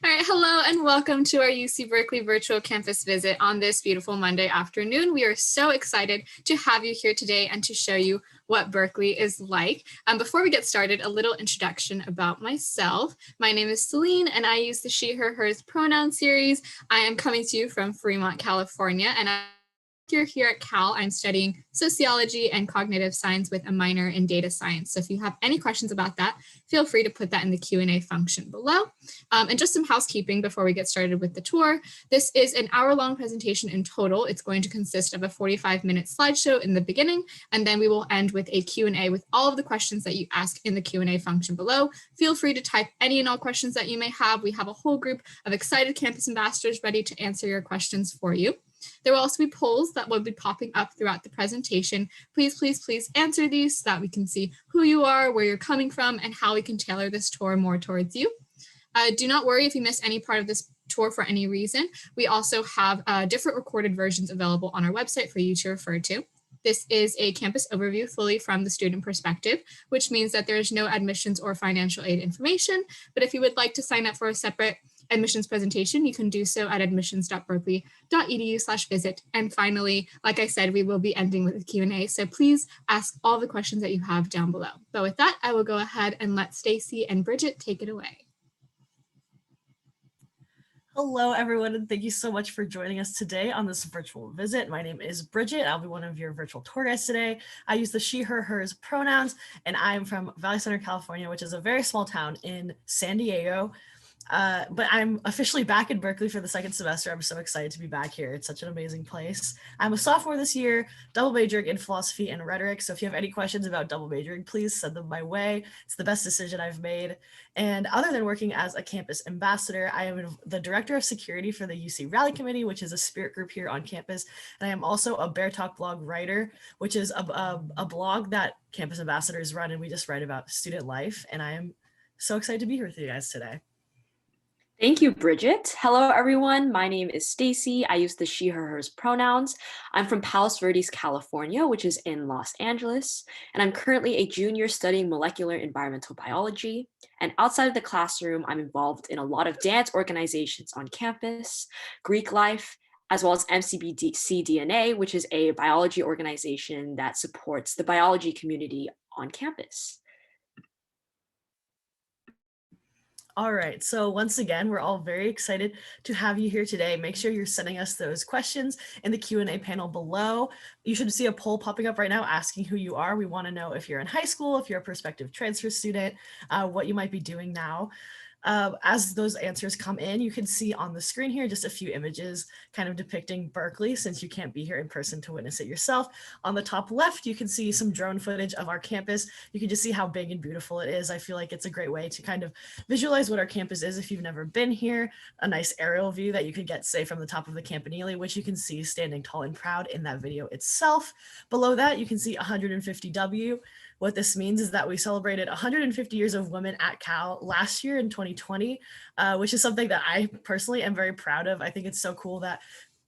All right, hello and welcome to our UC Berkeley virtual campus visit on this beautiful Monday afternoon. We are so excited to have you here today and to show you what Berkeley is like. Before we get started, a little introduction about myself. My name is Celine and I use the she, her, hers pronoun series. I am coming to you from Fremont, California, and here at Cal, I'm studying sociology and cognitive science with a minor in data science. So if you have any questions about that, feel free to put that in the Q&A function below. And just some housekeeping before we get started with the tour. This is an hour-long presentation in total. It's going to consist of a 45-minute slideshow in the beginning, and then we will end with a Q&A with all of the questions that you ask in the Q&A function below. Feel free to type any and all questions that you may have. We have a whole group of excited campus ambassadors ready to answer your questions for you. There will also be polls that will be popping up throughout the presentation. Please answer these so that we can see who you are, where you're coming from, and how we can tailor this tour more towards you. Do not worry if you miss any part of this tour for any reason. We also have different recorded versions available on our website for you to refer to. This is a campus overview fully from the student perspective, which means that there is no admissions or financial aid information. But if you would like to sign up for a separate admissions presentation, you can do so at admissions.berkeley.edu/visit. And finally, like I said, we will be ending with a Q&A, so please ask all the questions that you have down below. But with that, I will go ahead and let Stacey and Bridget take it away. Hello, everyone, and thank you so much for joining us today on this virtual visit. My name is Bridget. I'll be one of your virtual tour guides today. I use the she, her, hers pronouns, and I'm from Valley Center, California, which is a very small town in San Diego. But I'm officially back in Berkeley for the second semester. I'm so excited to be back here. It's such an amazing place. I'm a sophomore this year, double majoring in philosophy and rhetoric. So if you have any questions about double majoring, please send them my way. It's the best decision I've made. And other than working as a campus ambassador, I am the director of security for the UC Rally Committee, which is a spirit group here on campus. And I am also a Bear Talk blog writer, which is a blog that campus ambassadors run. And we just write about student life. And I am so excited to be here with you guys today. Thank you, Bridget. Hello, everyone. My name is Stacey. I use the she, her, hers pronouns. I'm from Palos Verdes, California, which is in Los Angeles, and I'm currently a junior studying molecular environmental biology. And outside of the classroom, I'm involved in a lot of dance organizations on campus, Greek life, as well as MCBC DNA, which is a biology organization that supports the biology community on campus. All right, so once again, we're all very excited to have you here today. Make sure you're sending us those questions in the Q&A panel below. You should see a poll popping up right now asking who you are. We want to know if you're in high school, if you're a prospective transfer student, what you might be doing now. As those answers come in, you can see on the screen here just a few images kind of depicting Berkeley, since you can't be here in person to witness it yourself. On the top left, you can see some drone footage of our campus. You can just see how big and beautiful it is. I feel like it's a great way to kind of visualize what our campus is if you've never been here. A nice aerial view that you could get, say, from the top of the campanile, which you can see standing tall and proud in that video itself. Below that, you can see 150W. What this means is that we celebrated 150 years of women at Cal last year in 2020, which is something that I personally am very proud of. I think it's so cool that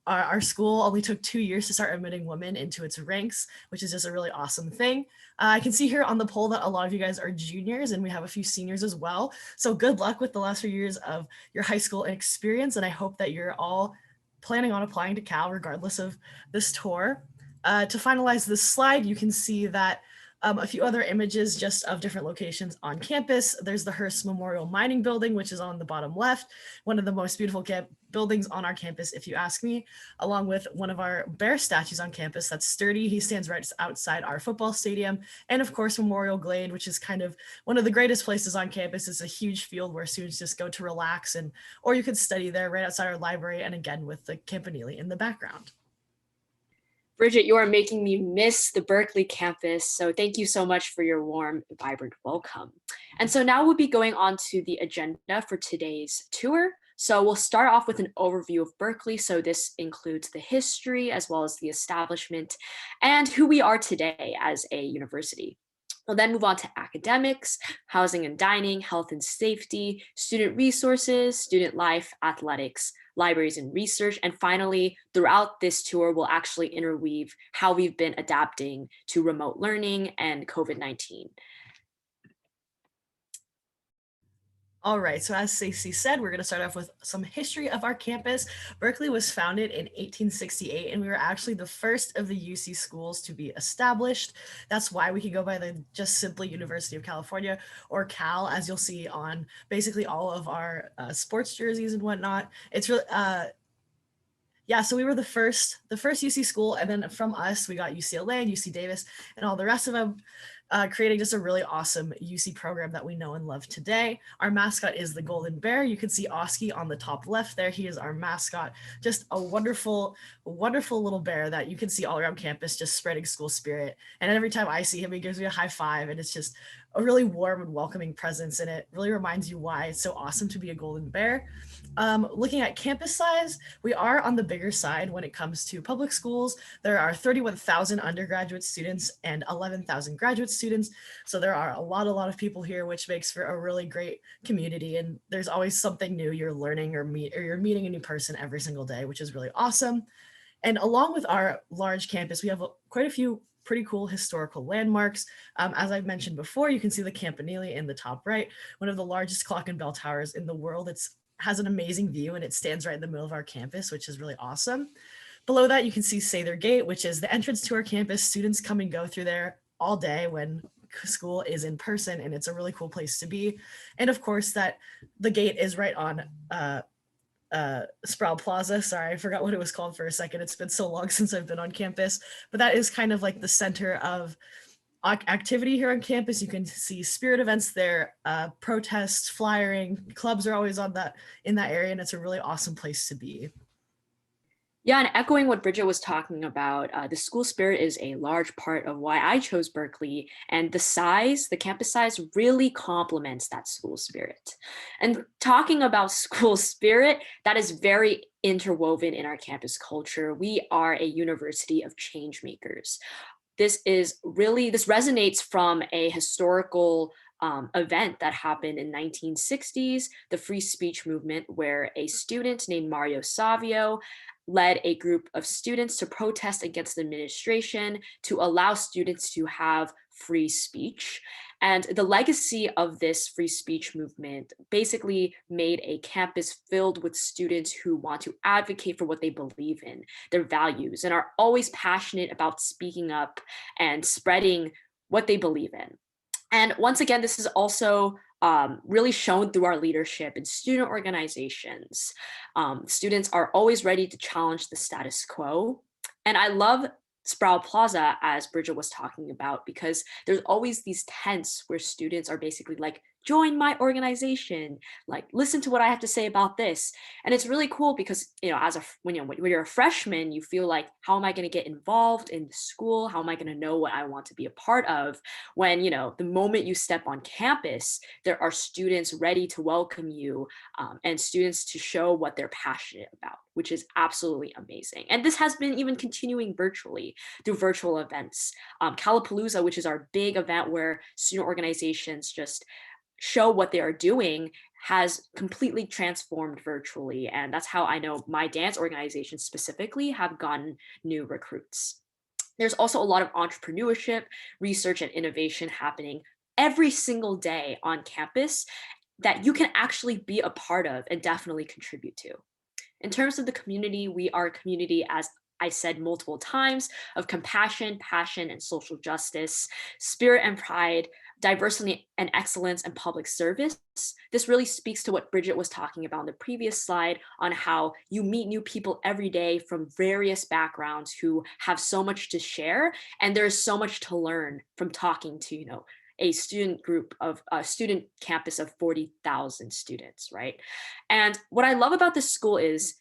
our school only took 2 years to start admitting women into its ranks, which is just a really awesome thing. I can see here on the poll that a lot of you guys are juniors, and we have a few seniors as well. So good luck with the last few years of your high school experience, and I hope that you're all planning on applying to Cal regardless of this tour. To finalize this slide, you can see that a few other images just of different locations on campus. There's the Hearst Memorial Mining Building, which is on the bottom left, one of the most beautiful buildings on our campus, if you ask me, along with one of our bear statues on campus that's sturdy. He stands right outside our football stadium. And of course, Memorial Glade, which is kind of one of the greatest places on campus. It's a huge field where students just go to relax, or you could study there right outside our library, and again, with the campanile in the background. Bridget, you are making me miss the Berkeley campus, so thank you so much for your warm, vibrant welcome. And so now we'll be going on to the agenda for today's tour. So we'll start off with an overview of Berkeley. So this includes the history as well as the establishment and who we are today as a university. We'll then move on to academics, housing and dining, health and safety, student resources, student life, athletics, libraries and research. And finally, throughout this tour, we'll actually interweave how we've been adapting to remote learning and COVID-19. All right, so as Stacey said, we're going to start off with some history of our campus. Berkeley was founded in 1868, and we were actually the first of the UC schools to be established. That's why we can go by the just simply University of California, or Cal, as you'll see on basically all of our sports jerseys and whatnot. It's really, yeah, so we were the first UC school, and then from us, we got UCLA and UC Davis and all the rest of them, creating just a really awesome UC program that we know and love today. Our mascot is the Golden Bear. You can see Oski on the top left there. He is our mascot. Just a wonderful, wonderful little bear that you can see all around campus, just spreading school spirit. And every time I see him, he gives me a high five, and it's just a really warm and welcoming presence, and it really reminds you why it's so awesome to be a Golden Bear. Looking at campus size, we are on the bigger side when it comes to public schools. There are 31,000 undergraduate students and 11,000 graduate students. So there are a lot of people here, which makes for a really great community. And there's always something new you're learning or you're meeting a new person every single day, which is really awesome. And along with our large campus, we have quite a few pretty cool historical landmarks. As I've mentioned before, you can see the Campanile in the top right, one of the largest clock and bell towers in the world. It's has an amazing view, and it stands right in the middle of our campus, which is really awesome. Below that, you can see Sather Gate, which is the entrance to our campus. Students come and go through there all day when school is in person, and it's a really cool place to be. And of course, that the gate is right on Sproul Plaza. Sorry, I forgot what it was called for a second. It's been so long since I've been on campus, but that is kind of like the center of activity here on campus. You can see spirit events there, protests, flyering, clubs are always in that area, and it's a really awesome place to be. Yeah, and echoing what Bridget was talking about, the school spirit is a large part of why I chose Berkeley, and the campus size really complements that school spirit. And talking about school spirit, that is very interwoven in our campus culture. We are a university of change makers. This resonates from a historical event that happened in 1960s, the free speech movement, where a student named Mario Savio led a group of students to protest against the administration to allow students to have free speech. And the legacy of this free speech movement basically made a campus filled with students who want to advocate for what they believe in, their values, and are always passionate about speaking up and spreading what they believe in. And once again, this is also really shown through our leadership in student organizations. Students are always ready to challenge the status quo. And I love Sproul Plaza, as Bridget was talking about, because there's always these tents where students are basically like, join my organization, like listen to what I have to say about this. And it's really cool because, when you're a freshman, you feel like, how am I going to get involved in the school? How am I going to know what I want to be a part of? When, the moment you step on campus, there are students ready to welcome you, and students to show what they're passionate about, which is absolutely amazing. And this has been even continuing virtually through virtual events. Llamapalooza, which is our big event where student organizations just show what they are doing, has completely transformed virtually. And that's how I know my dance organization specifically have gotten new recruits. There's also a lot of entrepreneurship, research, and innovation happening every single day on campus that you can actually be a part of and definitely contribute to. In terms of the community, we are a community, as I said multiple times, of compassion, passion, and social justice, spirit and pride, diversity and excellence, and public service. This really speaks to what Bridget was talking about in the previous slide on how you meet new people every day from various backgrounds who have so much to share, and there's so much to learn from talking to, a student group of a student campus of 40,000 students, right? And what I love about this school is,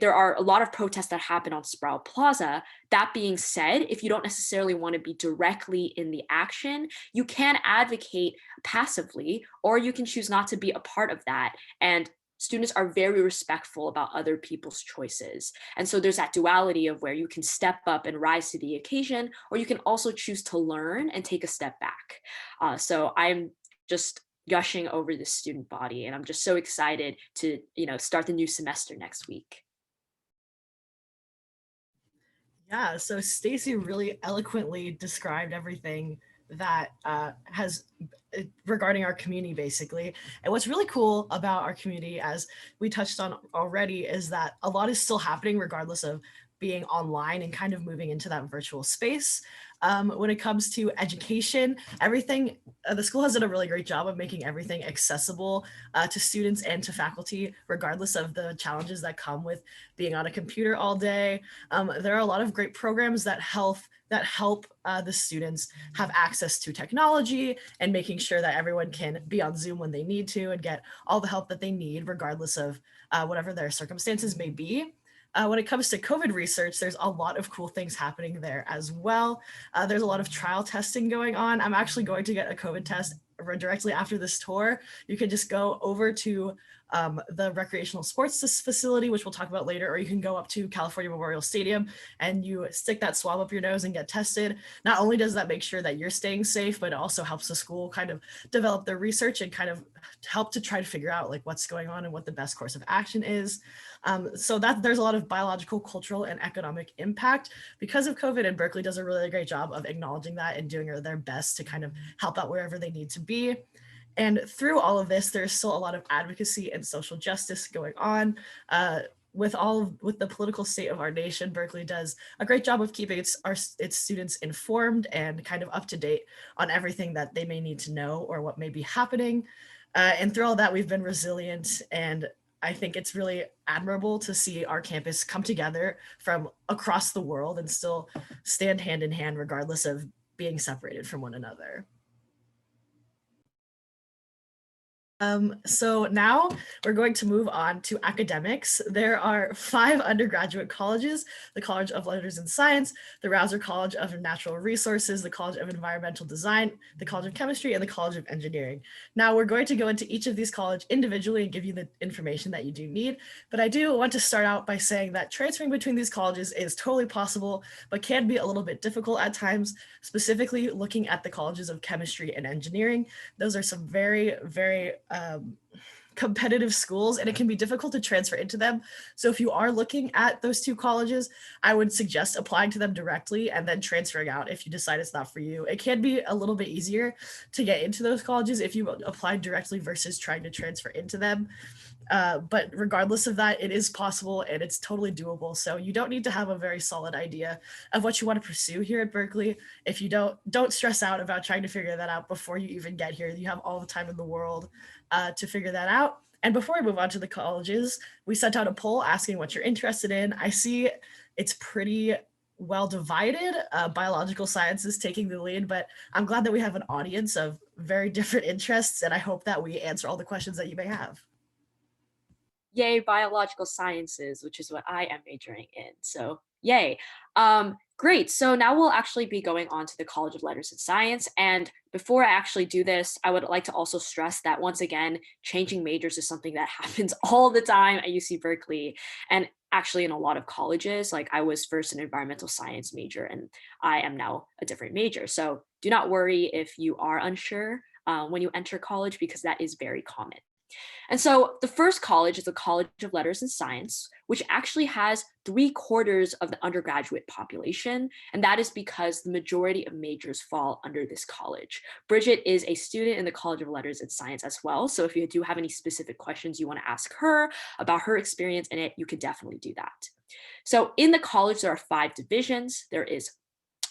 there are a lot of protests that happen on Sproul Plaza. That being said, if you don't necessarily want to be directly in the action, you can advocate passively, or you can choose not to be a part of that. And students are very respectful about other people's choices. And so there's that duality of where you can step up and rise to the occasion, or you can also choose to learn and take a step back. So I'm just gushing over the student body, and I'm just so excited to start the new semester next week. Yeah, so Stacey really eloquently described everything that has regarding our community, basically. And what's really cool about our community, as we touched on already, is that a lot is still happening regardless of being online and kind of moving into that virtual space. When it comes to education, everything, the school has done a really great job of making everything accessible to students and to faculty, regardless of the challenges that come with being on a computer all day. There are a lot of great programs that help the students have access to technology and making sure that everyone can be on Zoom when they need to and get all the help that they need, regardless of whatever their circumstances may be. When it comes to COVID research, there's a lot of cool things happening there as well. There's a lot of trial testing going on. I'm actually going to get a COVID test directly after this tour. You can just go over to the recreational sports facility, which we'll talk about later, or you can go up to California Memorial Stadium and you stick that swab up your nose and get tested. Not only does that make sure that you're staying safe, but it also helps the school kind of develop their research and kind of help to try to figure out like what's going on and what the best course of action is. So that there's a lot of biological, cultural, and economic impact because of COVID, and Berkeley does a really great job of acknowledging that and doing their best to kind of help out wherever they need to be. And through all of this, there's still a lot of advocacy and social justice going on. With the political state of our nation, Berkeley does a great job of keeping its students informed and kind of up to date on everything that they may need to know or what may be happening. And through all that, we've been resilient, and I think it's really admirable to see our campus come together from across the world and still stand hand in hand regardless of being separated from one another. So now we're going to move on to academics. There are 5 undergraduate colleges: the College of Letters and Science, the Rouser College of Natural Resources, the College of Environmental Design, the College of Chemistry, and the College of Engineering. Now we're going to go into each of these colleges individually and give you the information that you do need. But I do want to start out by saying that transferring between these colleges is totally possible, but can be a little bit difficult at times, specifically looking at the colleges of chemistry and engineering. Those are some very, very competitive schools, and it can be difficult to transfer into them. So if you are looking at those 2 colleges, I would suggest applying to them directly and then transferring out if you decide it's not for you. It can be a little bit easier to get into those colleges if you apply directly versus trying to transfer into them. But regardless of that, it is possible and it's totally doable. So you don't need to have a very solid idea of what you want to pursue here at Berkeley. If you don't stress out about trying to figure that out before you even get here. You have all the time in the world to figure that out. And before we move on to the colleges, we sent out a poll asking what you're interested in. I see it's pretty well divided. Biological sciences taking the lead, but I'm glad that we have an audience of very different interests, and I hope that we answer all the questions that you may have. Yay, biological sciences, which is what I am majoring in. So yay. Great. So now we'll actually be going on to the College of Letters and Science. And before I actually do this, I would like to also stress that once again, changing majors is something that happens all the time at UC Berkeley. And actually in a lot of colleges, like I was first an environmental science major and I am now a different major. So do not worry if you are unsure when you enter college, because that is very common. And so the first college is the College of Letters and Science, which actually has 3/4 of the undergraduate population. And that is because the majority of majors fall under this college. Bridget is a student in the College of Letters and Science as well. So if you do have any specific questions you want to ask her about her experience in it, you could definitely do that. So in the college, there are 5 divisions. There is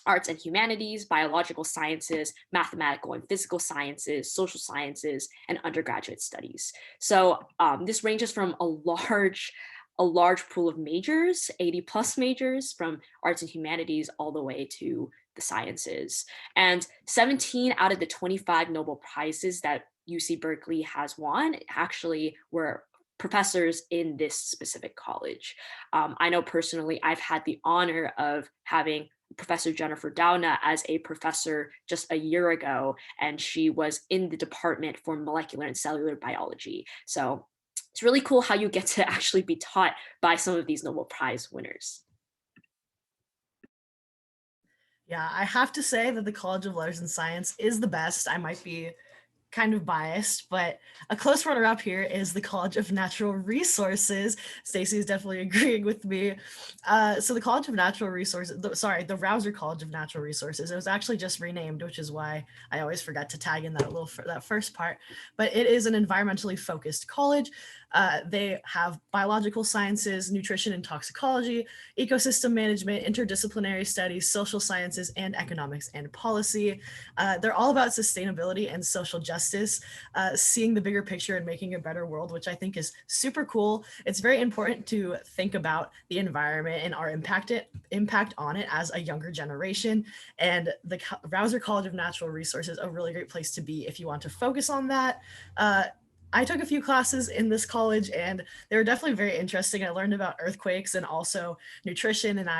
arts and humanities, biological sciences, mathematical and physical sciences, social sciences, and undergraduate studies. So this ranges from a large pool of majors, 80+ majors, from arts and humanities all the way to the sciences. And 17 out of the 25 Nobel Prizes that UC Berkeley has won actually were professors in this specific college. I know personally, I've had the honor of having Professor Jennifer Doudna as a professor just a year ago, and she was in the department for molecular and cellular biology. So it's really cool how you get to actually be taught by some of these Nobel Prize winners. Yeah, I have to say that the College of Letters and Science is the best. I might be kind of biased, but a close runner-up here is the College of Natural Resources. Stacey is definitely agreeing with me. So the College of Natural Resources, the Rouser College of Natural Resources, it was actually just renamed, which is why I always forget to tag in that first part. But it is an environmentally focused college. They have biological sciences, nutrition and toxicology, ecosystem management, interdisciplinary studies, social sciences, and economics and policy. They're all about sustainability and social justice, seeing the bigger picture and making a better world, which I think is super cool. It's very important to think about the environment and our impact on it as a younger generation. And the Rouser College of Natural Resources, a really great place to be if you want to focus on that. I took a few classes in this college and they were definitely very interesting. I learned about earthquakes and also nutrition, and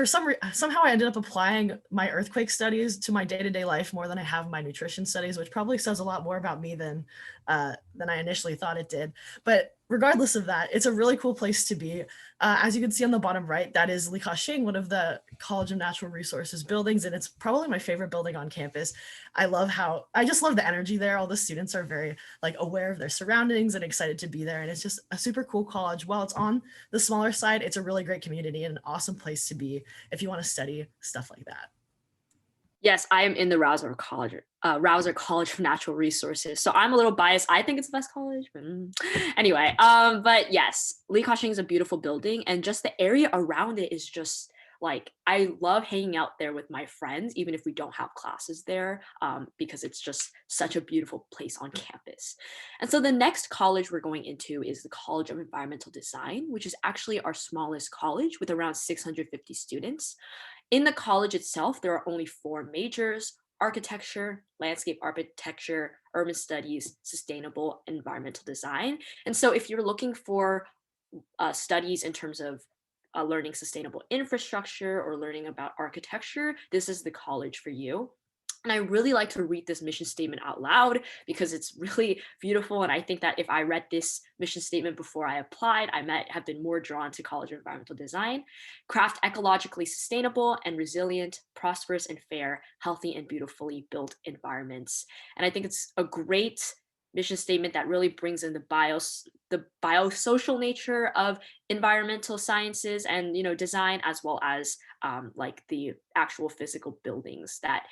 somehow I ended up applying my earthquake studies to my day-to-day life more than I have my nutrition studies, which probably says a lot more about me than I initially thought it did. But regardless of that, it's a really cool place to be. As you can see on the bottom right, that is Li Ka-shing, one of the College of Natural Resources buildings, and it's probably my favorite building on campus. I just love the energy there. All the students are very aware of their surroundings and excited to be there, and it's just a super cool college. While it's on the smaller side, it's a really great community and an awesome place to be if you want to study stuff like that. Yes, I am in the Rouser College of Natural Resources. So I'm a little biased. I think it's the best college. Anyway, but yes, Li Ka-shing is a beautiful building, and just the area around it is just I love hanging out there with my friends, even if we don't have classes there, because it's just such a beautiful place on campus. And so the next college we're going into is the College of Environmental Design, which is actually our smallest college with around 650 students. In the college itself, there are only 4 majors: architecture, landscape architecture, urban studies, sustainable environmental design. And so if you're looking for studies in terms of learning sustainable infrastructure or learning about architecture, this is the college for you. And I really like to read this mission statement out loud because it's really beautiful. And I think that if I read this mission statement before I applied, I might have been more drawn to College of Environmental Design. Craft ecologically sustainable and resilient, prosperous and fair, healthy and beautifully built environments. And I think it's a great mission statement that really brings in the biosocial nature of environmental sciences and design, as well as the actual physical buildings that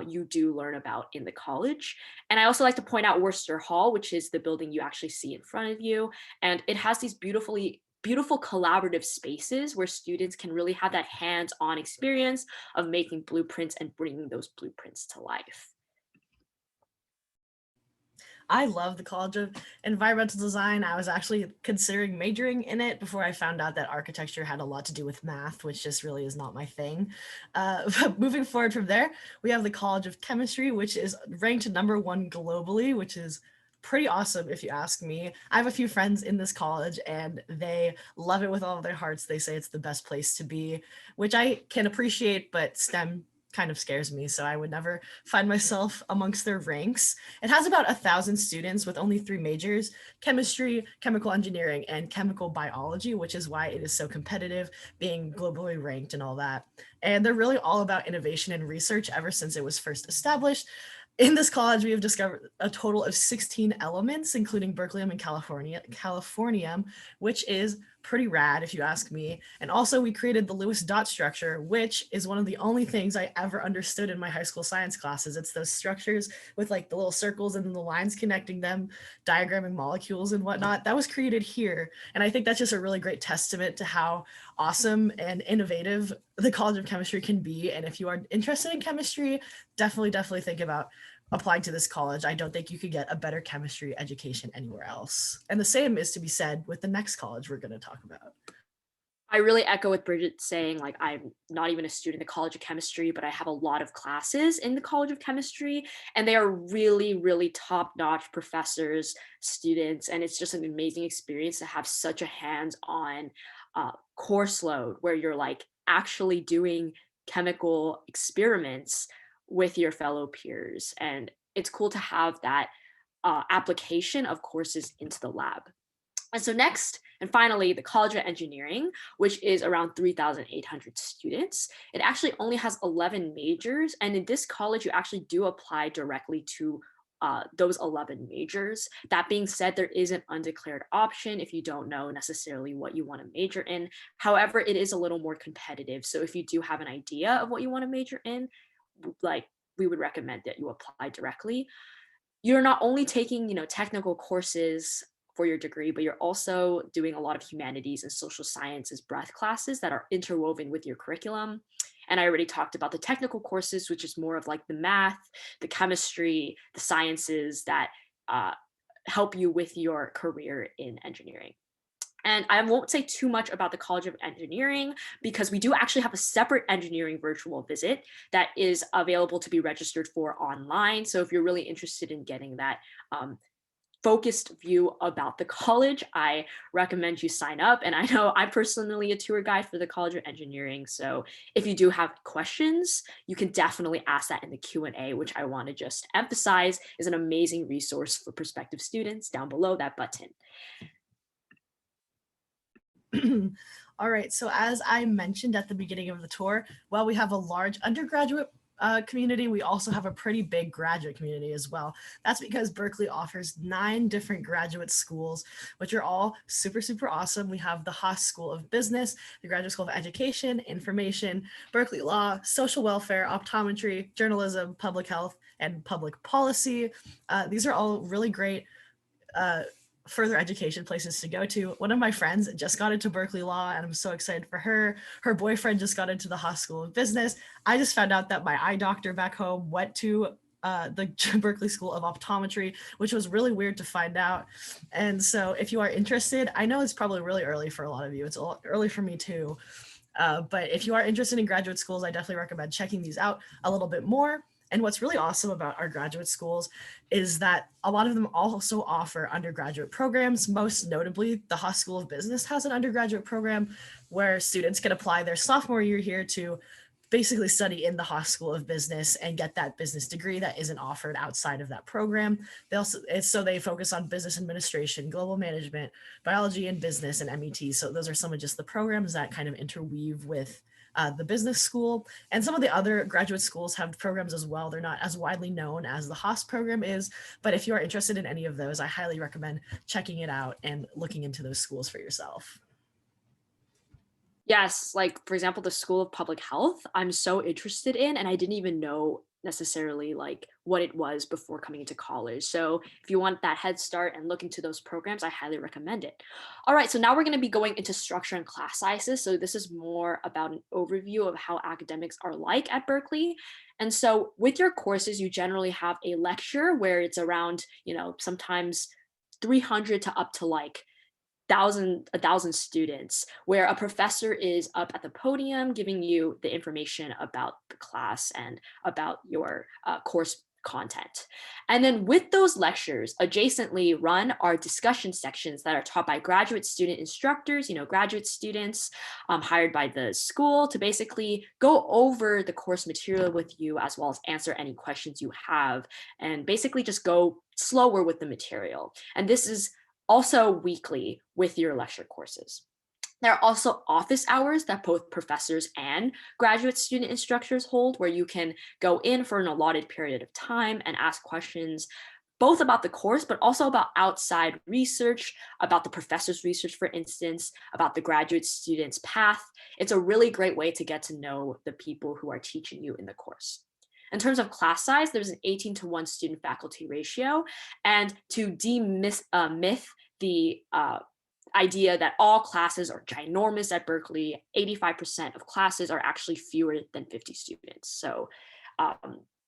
you do learn about in the college. And I also like to point out Worcester Hall, which is the building you actually see in front of you. And it has these beautiful collaborative spaces where students can really have that hands-on experience of making blueprints and bringing those blueprints to life. I love the College of Environmental Design. I was actually considering majoring in it before I found out that architecture had a lot to do with math, which just really is not my thing. But moving forward from there, we have the College of Chemistry, which is ranked #1 globally, which is pretty awesome if you ask me. I have a few friends in this college and they love it with all of their hearts. They say it's the best place to be, which I can appreciate, but STEM kind of scares me, so I would never find myself amongst their ranks. It has about 1,000 students with only 3 majors: chemistry, chemical engineering, and chemical biology, which is why it is so competitive, being globally ranked and all that. And they're really all about innovation and research ever since it was first established. In this college, we have discovered a total of 16 elements, including berkelium and californium, which is pretty rad if you ask me. And also we created the Lewis dot structure, which is one of the only things I ever understood in my high school science classes. It's those structures with the little circles and then the lines connecting them, diagramming molecules and whatnot. That was created here. And I think that's just a really great testament to how awesome and innovative the College of Chemistry can be. And if you are interested in chemistry, definitely think about applying to this college. I don't think you could get a better chemistry education anywhere else. And the same is to be said with the next college we're going to talk about. I really echo with Bridget saying, I'm not even a student in the College of Chemistry, but I have a lot of classes in the College of Chemistry, and they are really, really top-notch professors, students, and it's just an amazing experience to have such a hands-on course load where you're actually doing chemical experiments with your fellow peers. And it's cool to have that application of courses into the lab. And so next, and finally, the College of Engineering, which is around 3,800 students. It actually only has 11 majors. And in this college, you actually do apply directly to those 11 majors. That being said, there is an undeclared option if you don't know necessarily what you want to major in. However, it is a little more competitive. So if you do have an idea of what you want to major in, like we would recommend that you apply directly. You're not only taking, technical courses for your degree, but you're also doing a lot of humanities and social sciences breadth classes that are interwoven with your curriculum. And I already talked about the technical courses, which is more of like the math, the chemistry, the sciences that help you with your career in engineering. And I won't say too much about the College of Engineering because we do actually have a separate engineering virtual visit that is available to be registered for online. So if you're really interested in getting that focused view about the college, I recommend you sign up. And I know I'm personally a tour guide for the College of Engineering. So if you do have questions, you can definitely ask that in the Q&A, which I want to just emphasize is an amazing resource for prospective students down below that button. All right, so as I mentioned at the beginning of the tour, while we have a large undergraduate community, we also have a pretty big graduate community as well. That's because Berkeley offers 9 different graduate schools, which are all super, super awesome. We have the Haas School of Business, the Graduate School of Education, Information, Berkeley Law, Social Welfare, Optometry, Journalism, Public Health, and Public Policy. These are all really great further education places to go to. One of my friends just got into Berkeley Law and I'm so excited for her. Her boyfriend just got into the Haas School of Business. I just found out that my eye doctor back home went to the Berkeley School of Optometry, which was really weird to find out. And so if you are interested, I know it's probably really early for a lot of you. It's early for me too. But if you are interested in graduate schools, I definitely recommend checking these out a little bit more. And what's really awesome about our graduate schools is that a lot of them also offer undergraduate programs. Most notably, the Haas School of Business has an undergraduate program where students can apply their sophomore year here to basically study in the Haas School of Business and get that business degree that isn't offered outside of that program. They focus on business administration, global management, biology and business, and MET. So those are some of just the programs that kind of interweave with the business school. And some of the other graduate schools have programs as well. They're not as widely known as the Haas program is, but if you are interested in any of those, I highly recommend checking it out and looking into those schools for yourself. Yes, like for example, the School of Public Health, I'm so interested in, and I didn't even know necessarily like what it was before coming into college. So if you want that head start and look into those programs, I highly recommend it. All right, so now we're going to be going into structure and class sizes. So this is more about an overview of how academics are like at Berkeley. And so with your courses, you generally have a lecture where it's around, sometimes 300 to up to like 1,000 students, where a professor is up at the podium giving you the information about the class and about your course content. And then with those lectures, adjacently run are discussion sections that are taught by graduate student instructors, graduate students hired by the school to basically go over the course material with you, as well as answer any questions you have, and basically just go slower with the material. And this is also weekly with your lecture courses. There are also office hours that both professors and graduate student instructors hold, where you can go in for an allotted period of time and ask questions both about the course, but also about outside research, about the professor's research, for instance, about the graduate student's path. It's a really great way to get to know the people who are teaching you in the course. In terms of class size, there's an 18-to-1 student faculty ratio. And to demyth the idea that all classes are ginormous at Berkeley, 85% of classes are actually fewer than 50 students. So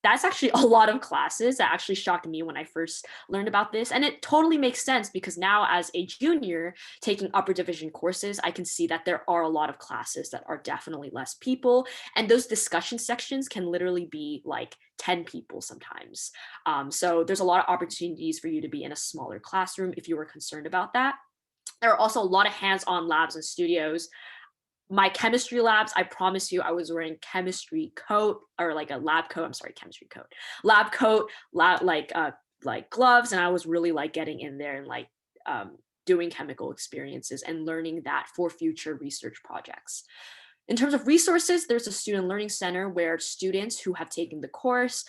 that's actually a lot of classes. That actually shocked me when I first learned about this. And it totally makes sense because now as a junior taking upper division courses, I can see that there are a lot of classes that are definitely less people. And those discussion sections can literally be like 10 people sometimes. So there's a lot of opportunities for you to be in a smaller classroom if you were concerned about that. There are also a lot of hands-on labs and studios. My chemistry labs, I promise you, I was wearing chemistry coat or like a lab coat. I'm sorry, chemistry coat, lab coat, like gloves, and I was really like getting in there and like doing chemical experiences and learning that for future research projects. In terms of resources, there's a student learning center where students who have taken the course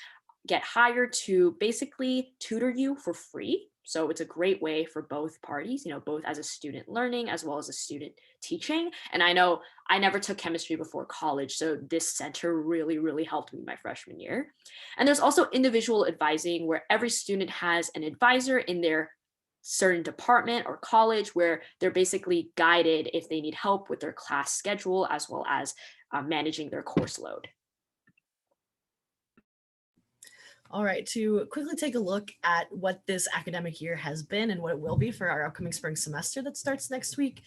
get hired to basically tutor you for free. So it's a great way for both parties, both as a student learning as well as a student teaching. And I know I never took chemistry before college, so this center really, really helped me my freshman year. And there's also individual advising where every student has an advisor in their certain department or college where they're basically guided if they need help with their class schedule as well as managing their course load. All right, to quickly take a look at what this academic year has been and what it will be for our upcoming spring semester that starts next week.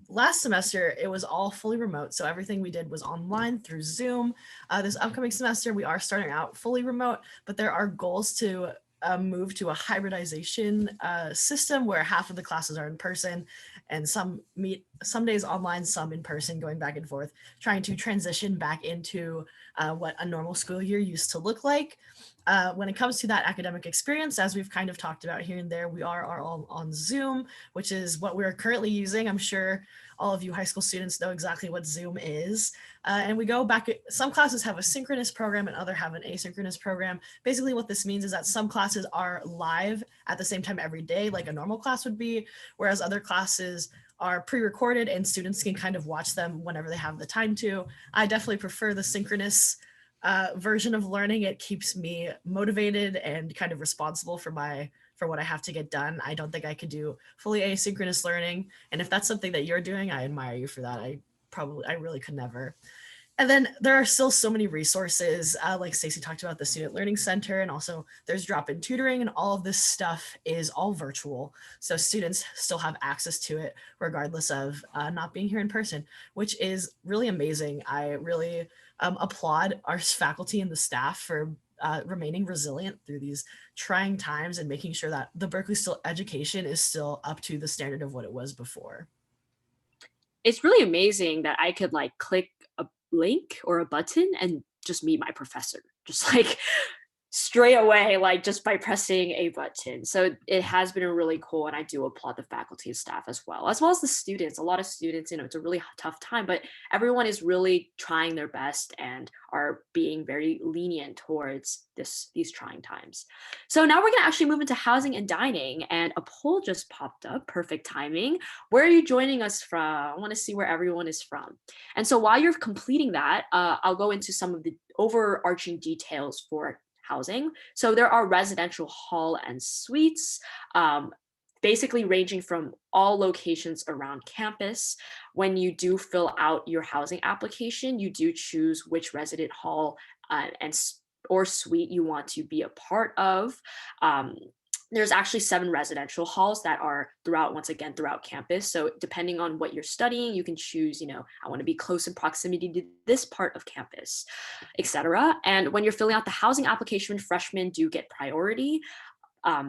Last semester, it was all fully remote, so everything we did was online through Zoom. This upcoming semester, we are starting out fully remote, but there are goals to move to a hybridization system where half of the classes are in person and some days online, some in person, going back and forth, trying to transition back into what a normal school year used to look like. When it comes to that academic experience, as we've kind of talked about here and there, we are all on Zoom, which is what we're currently using. I'm sure all of you high school students know exactly what Zoom is. And we go back, some classes have a synchronous program and other have an asynchronous program. Basically what this means is that some classes are live at the same time every day, like a normal class would be, whereas other classes are pre-recorded and students can kind of watch them whenever they have the time to. I definitely prefer the synchronous version of learning. It keeps me motivated and kind of responsible for what I have to get done. I don't think I could do fully asynchronous learning. And if that's something that you're doing, I admire you for that. I really could never. And then there are still so many resources, like Stacey talked about the Student Learning Center, and also there's drop-in tutoring, and all of this stuff is all virtual. So students still have access to it regardless of not being here in person, which is really amazing. I really applaud our faculty and the staff for remaining resilient through these trying times and making sure that the Berkeley education is still up to the standard of what it was before. It's really amazing that I could click a link or a button and just meet my professor, just straight away, just by pressing a button. So it has been really cool, and I do applaud the faculty and staff as well as the students. A lot of students, it's a really tough time, but everyone is really trying their best and are being very lenient towards these trying times. So now we're gonna actually move into housing and dining, and a poll just popped up, perfect timing. Where are you joining us from? I wanna see where everyone is from. And so while you're completing that, I'll go into some of the overarching details for housing. So there are residential hall and suites, basically ranging from all locations around campus. When you do fill out your housing application, you do choose which resident hall or suite you want to be a part of. There's actually 7 residential halls that are throughout campus. So depending on what you're studying, you can choose, I want to be close in proximity to this part of campus, etc. And when you're filling out the housing application, freshmen do get priority.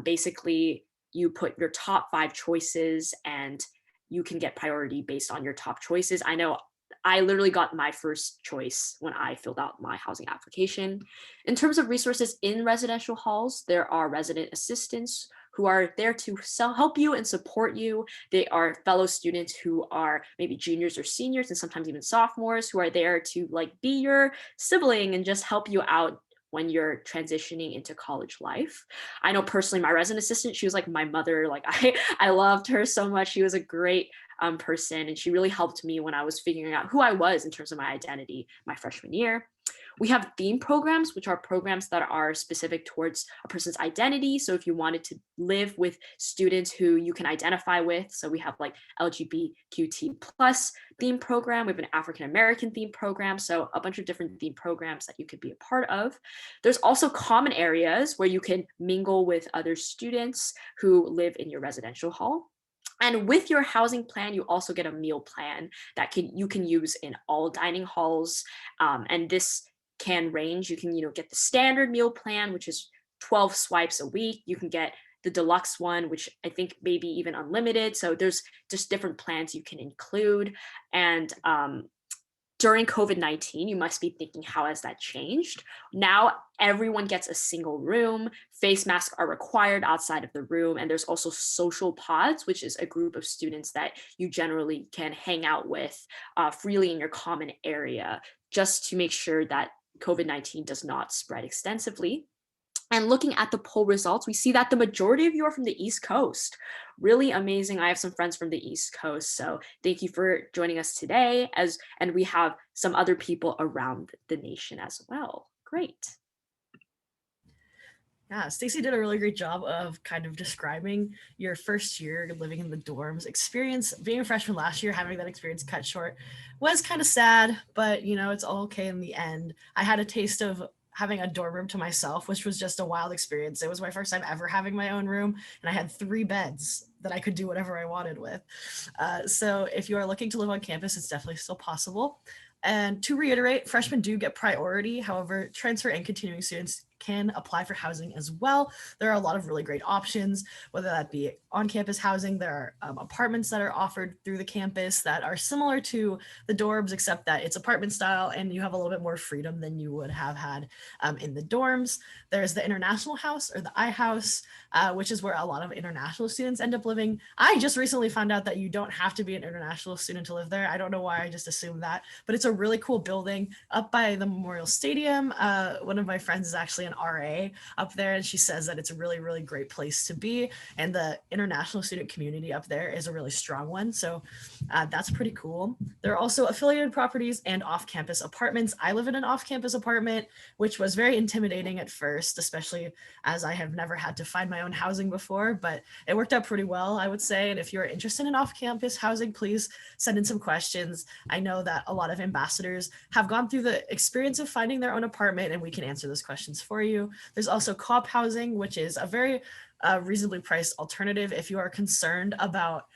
Basically, you put your top 5 choices and you can get priority based on your top choices. I know I literally got my first choice when I filled out my housing application. In terms of resources in residential halls, there are resident assistants who are there to help you and support you. They are fellow students who are maybe juniors or seniors and sometimes even sophomores who are there to be your sibling and just help you out when you're transitioning into college life. I know personally my resident assistant, she was like my mother. I loved her so much. She was a great person, and she really helped me when I was figuring out who I was in terms of my identity my freshman year. We have theme programs, which are programs that are specific towards a person's identity. So if you wanted to live with students who you can identify with, so we have LGBTQT plus theme program, we have an African American theme program, so a bunch of different theme programs that you could be a part of. There's also common areas where you can mingle with other students who live in your residential hall. And with your housing plan, you also get a meal plan that you can use in all dining halls. And this can range. You can, get the standard meal plan, which is 12 swipes a week. You can get the deluxe one, which I think maybe even unlimited. So there's just different plans you can include. And during COVID-19, you must be thinking, how has that changed? Now everyone gets a single room, face masks are required outside of the room, and there's also social pods, which is a group of students that you generally can hang out with freely in your common area, just to make sure that COVID-19 does not spread extensively. And looking at the poll results, we see that the majority of you are from the East Coast. Really amazing. I have some friends from the East Coast, so thank you for joining us today. And we have some other people around the nation as well. Great. Yeah, Stacey did a really great job of kind of describing your first year living in the dorms experience. Being a freshman last year, having that experience cut short was kind of sad, but you know, it's all okay in the end. I had a taste of having a dorm room to myself, which was just a wild experience. It was my first time ever having my own room, and I had 3 beds that I could do whatever I wanted with. So if you are looking to live on campus, it's definitely still possible. And to reiterate, freshmen do get priority. However, transfer and continuing students can apply for housing as well. There are a lot of really great options, whether that be on-campus housing. There are apartments that are offered through the campus that are similar to the dorms, except that it's apartment style and you have a little bit more freedom than you would have had in the dorms. There's the International House, or the I House, which is where a lot of international students end up living. I just recently found out that you don't have to be an international student to live there. I don't know why I just assumed that, but it's a really cool building up by the Memorial Stadium. One of my friends is actually an RA up there, and she says that it's a really, really great place to be. And the international student community up there is a really strong one. So that's pretty cool. There are also affiliated properties and off-campus apartments. I live in an off-campus apartment, which was very intimidating at first, especially as I have never had to find my own housing before, but it worked out pretty well, I would say. And if you're interested in off-campus housing, please send in some questions. I know that a lot of ambassadors have gone through the experience of finding their own apartment, and we can answer those questions for you. There's also co-op housing, which is a very reasonably priced alternative if you are concerned about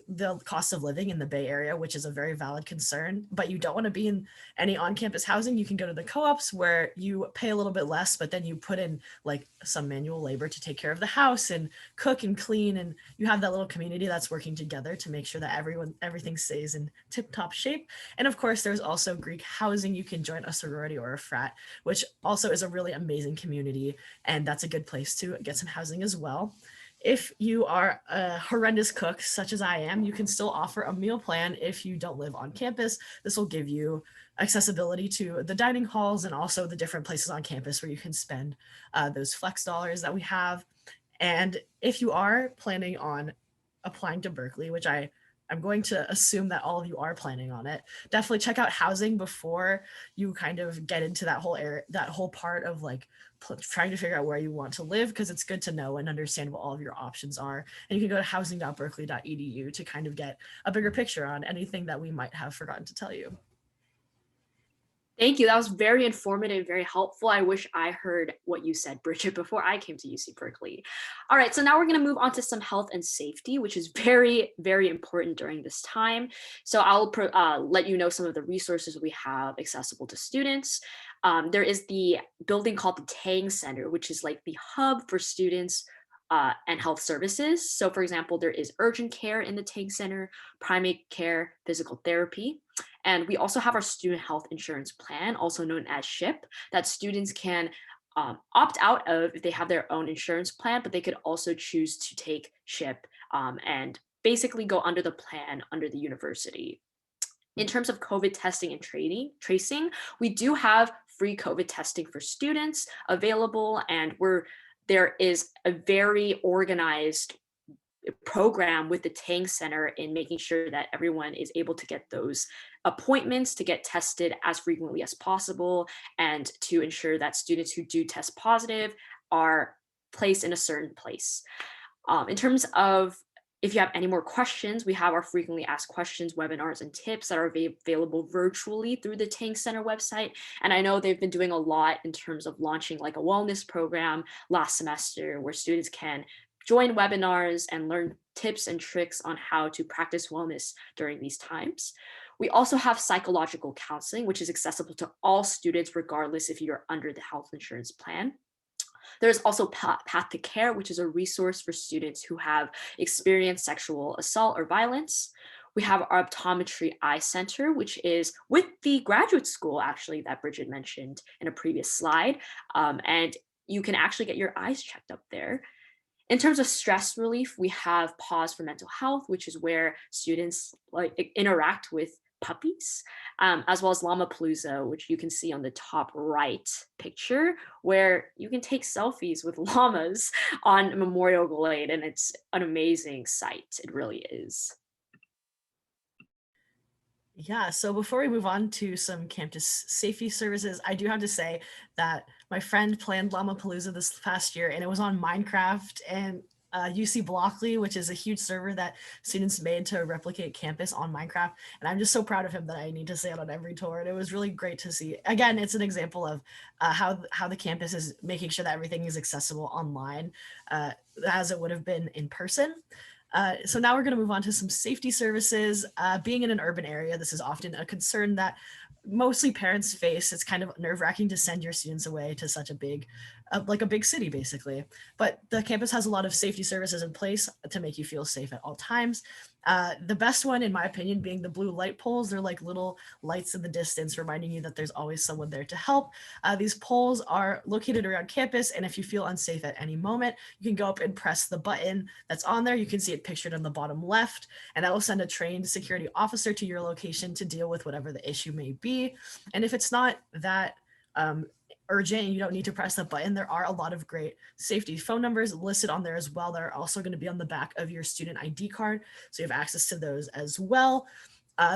the cost of living in the Bay Area, which is a very valid concern, but you don't want to be in any on-campus housing. You can go to the co-ops where you pay a little bit less, but then you put in like some manual labor to take care of the house and cook and clean, and you have that little community that's working together to make sure that everything stays in tip-top shape. And of course, there's also Greek housing. You can join a sorority or a frat, which also is a really amazing community, and that's a good place to get some housing as well. If you are a horrendous cook, such as I am, you can still offer a meal plan if you don't live on campus. This will give you accessibility to the dining halls and also the different places on campus where you can spend those flex dollars that we have. And if you are planning on applying to Berkeley, which I'm going to assume that all of you are planning on it, definitely check out housing before you kind of get into that whole area, that whole part of like trying to figure out where you want to live, because it's good to know and understand what all of your options are. And you can go to housing.berkeley.edu to kind of get a bigger picture on anything that we might have forgotten to tell you. Thank you. That was very informative, very helpful. I wish I heard what you said, Bridget, before I came to UC Berkeley. All right, so now we're going to move on to some health and safety, which is very, very important during this time. So I'll let you know some of the resources we have accessible to students. There is the building called the Tang Center, which is like the hub for students and health services. So for example, there is urgent care in the Tang Center, primary care, physical therapy. And we also have our student health insurance plan, also known as SHIP, that students can opt out of if they have their own insurance plan, but they could also choose to take SHIP and basically go under the plan under the university. In terms of COVID testing and tracing, we do have free COVID testing for students available, and there is a very organized program with the Tang Center in making sure that everyone is able to get those appointments to get tested as frequently as possible, and to ensure that students who do test positive are placed in a certain place. In terms of if you have any more questions, we have our frequently asked questions, webinars, and tips that are available virtually through the Tang Center website. And I know they've been doing a lot in terms of launching like a wellness program last semester where students can join webinars and learn tips and tricks on how to practice wellness during these times. We also have psychological counseling, which is accessible to all students, regardless if you're under the health insurance plan. There's also Path to Care, which is a resource for students who have experienced sexual assault or violence. We have our Optometry Eye Center, which is with the graduate school, actually, that Bridget mentioned in a previous slide. And you can actually get your eyes checked up there. In terms of stress relief, we have Pause for Mental Health, which is where students interact with puppies, as well as Llamapalooza, which you can see on the top right picture, where you can take selfies with llamas on Memorial Glade, and it's an amazing sight. It really is. Yeah, so before we move on to some campus safety services, I do have to say that my friend planned Llamapalooza this past year, and it was on Minecraft and UC Blockly, which is a huge server that students made to replicate campus on Minecraft. And I'm just so proud of him that I need to say it on every tour. And it was really great to see. Again, it's an example of how the campus is making sure that everything is accessible online as it would have been in person. So now we're going to move on to some safety services. Being in an urban area, this is often a concern that mostly parents face. It's kind of nerve-wracking to send your students away to such a big, like a big city, basically. But the campus has a lot of safety services in place to make you feel safe at all times. The best one, in my opinion, being the blue light poles. They're like little lights in the distance reminding you that there's always someone there to help. These poles are located around campus, and if you feel unsafe at any moment, you can go up and press the button that's on there. You can see it pictured on the bottom left, and that will send a trained security officer to your location to deal with whatever the issue may be. And if it's not that urgent and you don't need to press the button, there are a lot of great safety phone numbers listed on there as well that are also going to be on the back of your student ID card, so you have access to those as well.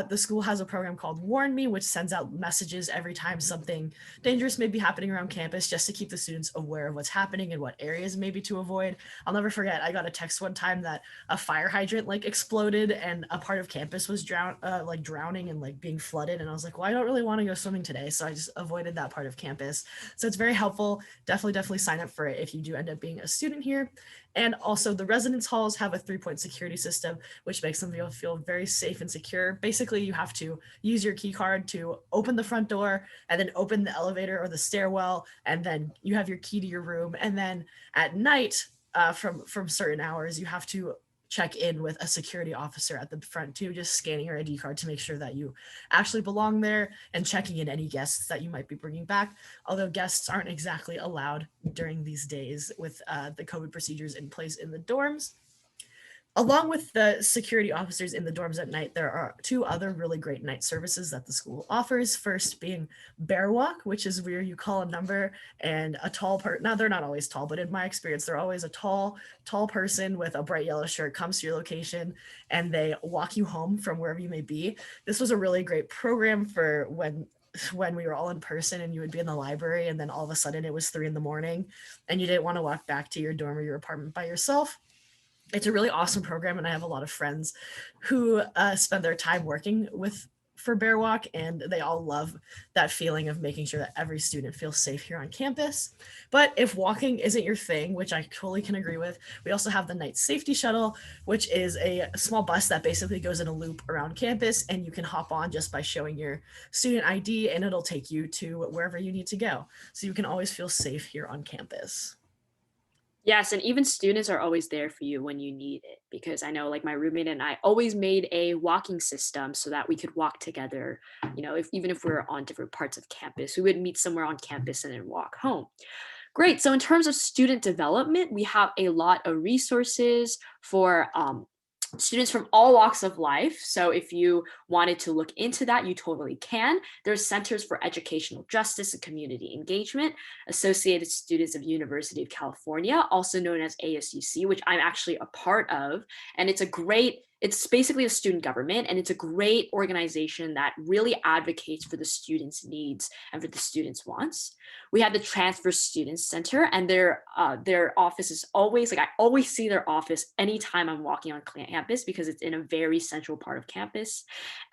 The school has a program called Warn Me, which sends out messages every time something dangerous may be happening around campus, just to keep the students aware of what's happening and what areas maybe to avoid. I'll never forget, I got a text one time that a fire hydrant like exploded and a part of campus was drowning and like being flooded. And I was like, well, I don't really want to go swimming today. So I just avoided that part of campus. So it's very helpful. Definitely sign up for it if you do end up being a student here. And also the residence halls have a 3-point security system, which makes them feel very safe and secure. Basically, you have to use your key card to open the front door and then open the elevator or the stairwell. And then you have your key to your room. And then at night, from certain hours, you have to check in with a security officer at the front too, just scanning your ID card to make sure that you actually belong there and checking in any guests that you might be bringing back. Although guests aren't exactly allowed during these days with the COVID procedures in place in the dorms. Along with the security officers in the dorms at night, there are 2 other really great night services that the school offers. First being Bear Walk, which is where you call a number and a tall person, now they're not always tall, but in my experience, they're always a tall person with a bright yellow shirt comes to your location and they walk you home from wherever you may be. This was a really great program for when we were all in person and you would be in the library and then all of a sudden it was 3 a.m. and you didn't want to walk back to your dorm or your apartment by yourself. It's a really awesome program, and I have a lot of friends who spend their time working for Bear Walk, and they all love that feeling of making sure that every student feels safe here on campus. But if walking isn't your thing, which I totally can agree with, we also have the Night Safety Shuttle, which is a small bus that basically goes in a loop around campus, and you can hop on just by showing your student ID, and it'll take you to wherever you need to go. So you can always feel safe here on campus. Yes, and even students are always there for you when you need it, because I know like my roommate and I always made a walking system so that we could walk together, even if we were on different parts of campus, we would meet somewhere on campus and then walk home. Great. So in terms of student development, we have a lot of resources for students from all walks of life. So if you wanted to look into that, you totally can. There's Centers for Educational Justice and Community Engagement, Associated Students of University of California, also known as ASUC, which I'm actually a part of. And it's basically a student government, and it's a great organization that really advocates for the students' needs and for the students' wants. We have the Transfer Students Center, and their office is always, I always see their office anytime I'm walking on campus because it's in a very central part of campus,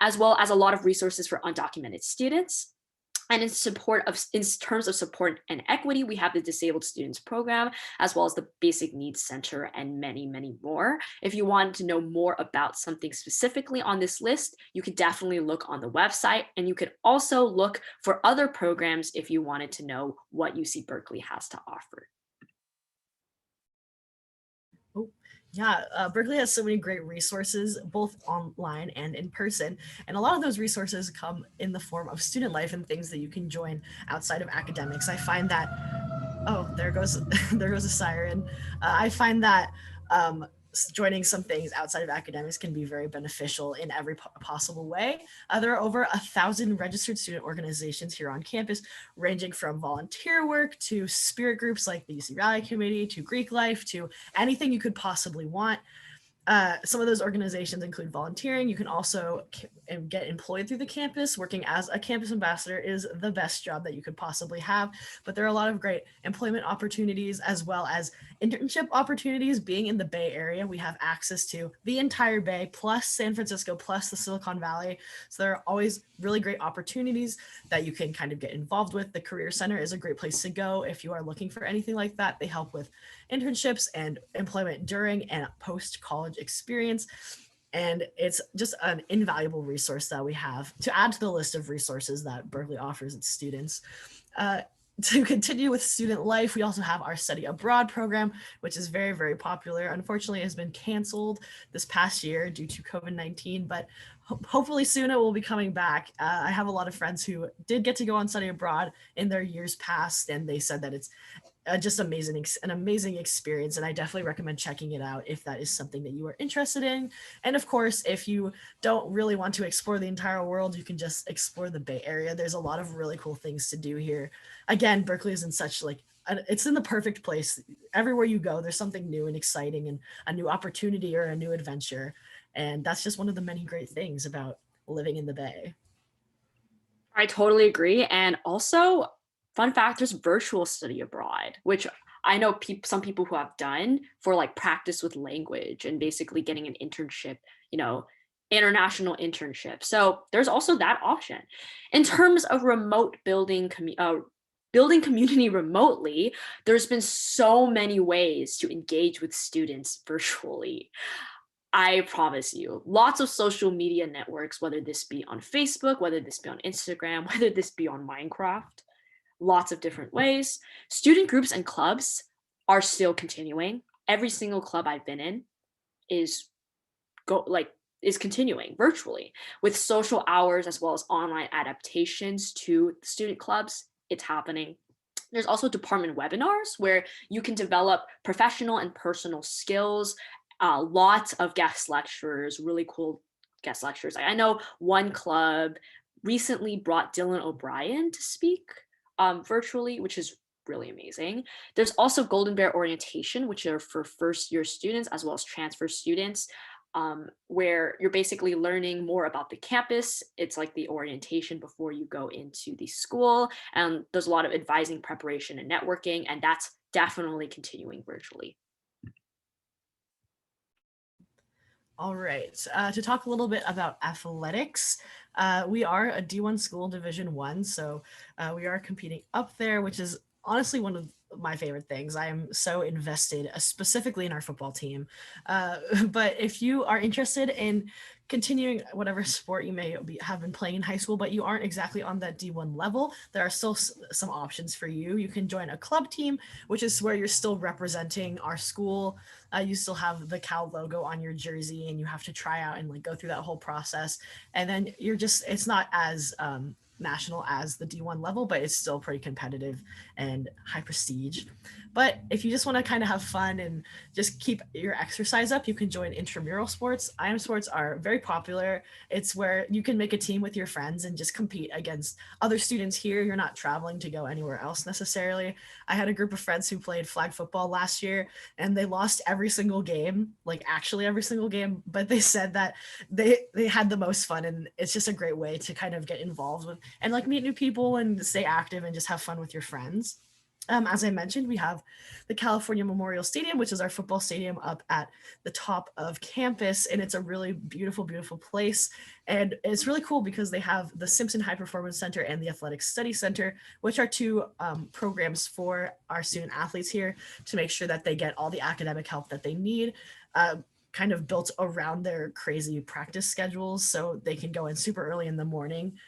as well as a lot of resources for undocumented students. And in terms of support and equity, we have the Disabled Students Program, as well as the Basic Needs Center, and many, many more. If you want to know more about something specifically on this list, you could definitely look on the website, and you could also look for other programs if you wanted to know what UC Berkeley has to offer. Yeah, Berkeley has so many great resources, both online and in person. And a lot of those resources come in the form of student life and things that you can join outside of academics. I find that, oh, there goes a siren. I find that joining some things outside of academics can be very beneficial in every possible way. There are over 1,000 registered student organizations here on campus, ranging from volunteer work to spirit groups like the UC Rally Committee to Greek life to anything you could possibly want. Some of those organizations include volunteering. You can also get employed through the campus. Working as a campus ambassador is the best job that you could possibly have, but there are a lot of great employment opportunities as well as internship opportunities. Being in the Bay Area, we have access to the entire Bay plus San Francisco plus the Silicon Valley. So there are always really great opportunities that you can kind of get involved with. The Career Center is a great place to go if you are looking for anything like that. They help with internships and employment during and post-college experience. And it's just an invaluable resource that we have to add to the list of resources that Berkeley offers its students. To continue with student life, we also have our study abroad program, which is very, very popular. Unfortunately, it has been canceled this past year due to COVID-19, but hopefully soon it will be coming back. I have a lot of friends who did get to go on study abroad in their years past, and they said that it's just an amazing experience, and I definitely recommend checking it out if that is something that you are interested in. And of course, if you don't really want to explore the entire world, you can just explore the Bay Area. There's a lot of really cool things to do here. Again, Berkeley is in such it's in the perfect place. Everywhere you go, there's something new and exciting and a new opportunity or a new adventure. And that's just one of the many great things about living in the Bay. I totally agree. And also, fun fact, there's virtual study abroad, which I know some people who have done for like practice with language and basically getting an internship, international internship. So there's also that option. In terms of remote building community remotely, there's been so many ways to engage with students virtually. I promise you, lots of social media networks, whether this be on Facebook, whether this be on Instagram, whether this be on Minecraft, lots of different ways. Student groups and clubs are still continuing. Every single club I've been in is continuing virtually with social hours as well as online adaptations to student clubs. It's happening. There's also department webinars where you can develop professional and personal skills. Lots of guest lecturers, really cool guest lecturers. I know one club recently brought Dylan O'Brien to speak virtually, which is really amazing. There's also Golden Bear orientation, which are for first year students as well as transfer students, where you're basically learning more about the campus. It's like the orientation before you go into the school. And there's a lot of advising, preparation, and networking, and that's definitely continuing virtually. All right, to talk a little bit about athletics, we are a D1 school, Division I, so we are competing up there, which is honestly one of my favorite things. I am so invested, specifically in our football team. But if you are interested in continuing whatever sport you may have been playing in high school, but you aren't exactly on that D1 level, there are still some options for you. You can join a club team, which is where you're still representing our school. You still have the Cal logo on your jersey, and you have to try out and go through that whole process. And then it's not as national as the D1 level, but it's still pretty competitive and high prestige. But if you just want to kind of have fun and just keep your exercise up, you can join Intramural Sports. IM sports are very popular. It's where you can make a team with your friends and just compete against other students here. You're not traveling to go anywhere else necessarily. I had a group of friends who played flag football last year, and they lost every single game, actually every single game, but they said that they had the most fun, and it's just a great way to kind of get involved with and meet new people and stay active and just have fun with your friends. As I mentioned, we have the California Memorial Stadium, which is our football stadium up at the top of campus. And it's a really beautiful, beautiful place. And it's really cool because they have the Simpson High Performance Center and the Athletic Study Center, which are two programs for our student athletes here to make sure that they get all the academic help that they need. Kind of built around their crazy practice schedules, so they can go in super early in the morning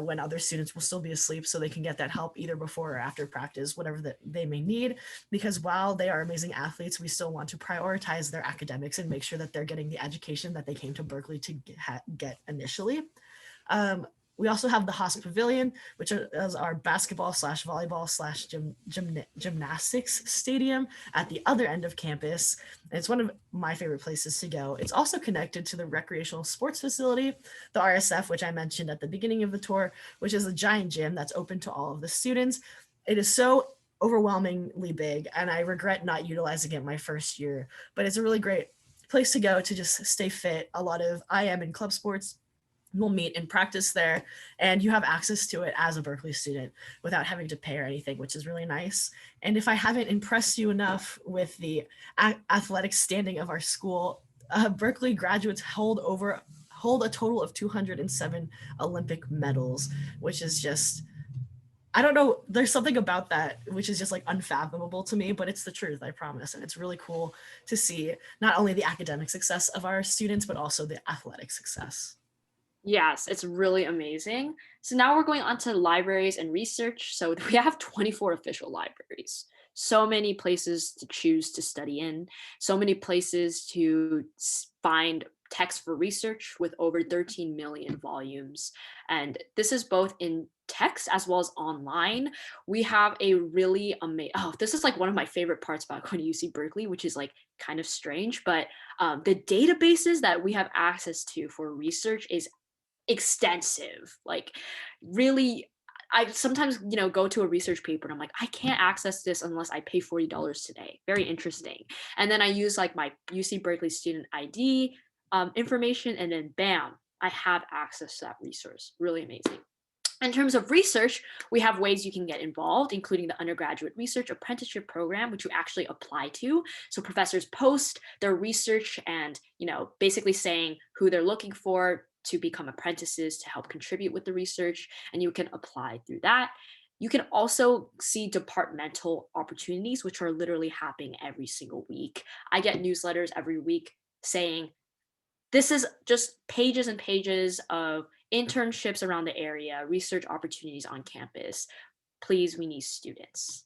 when other students will still be asleep, so they can get that help either before or after practice, whatever that they may need. Because while they are amazing athletes, we still want to prioritize their academics and make sure that they're getting the education that they came to Berkeley to get initially. We also have the Haas Pavilion, which is our basketball slash volleyball slash gymnastics stadium at the other end of campus. And it's one of my favorite places to go. It's also connected to the recreational sports facility, the RSF, which I mentioned at the beginning of the tour, which is a giant gym that's open to all of the students. It is so overwhelmingly big, and I regret not utilizing it my first year, but it's a really great place to go to just stay fit. A lot of IM and club sports will meet and practice there, and you have access to it as a Berkeley student without having to pay or anything, which is really nice. And if I haven't impressed you enough with the athletic standing of our school, Berkeley graduates hold a total of 207 Olympic medals, which is just, I don't know, there's something about that which is just like unfathomable to me, but it's the truth, I promise. And it's really cool to see not only the academic success of our students, but also the athletic success. Yes, it's really amazing. So now we're going on to libraries and research. So we have 24 official libraries. So many places to choose to study in, so many places to find text for research with over 13 million volumes. And this is both in text as well as online. We have a really amazing, this is like one of my favorite parts about going to UC Berkeley, which is like kind of strange, but the databases that we have access to for research is extensive. Like really, I sometimes, go to a research paper and I'm like, I can't access this unless I pay $40 today. Very interesting. And then I use like my UC Berkeley student ID information, and then bam, I have access to that resource. Really amazing. In terms of research, we have ways you can get involved, including the undergraduate research apprenticeship program, which you actually apply to. So professors post their research and, basically saying who they're looking for to become apprentices to help contribute with the research, and you can apply through that. You can also see departmental opportunities, which are literally happening every single week. I get newsletters every week saying, this is just pages and pages of internships around the area, research opportunities on campus. Please, we need students.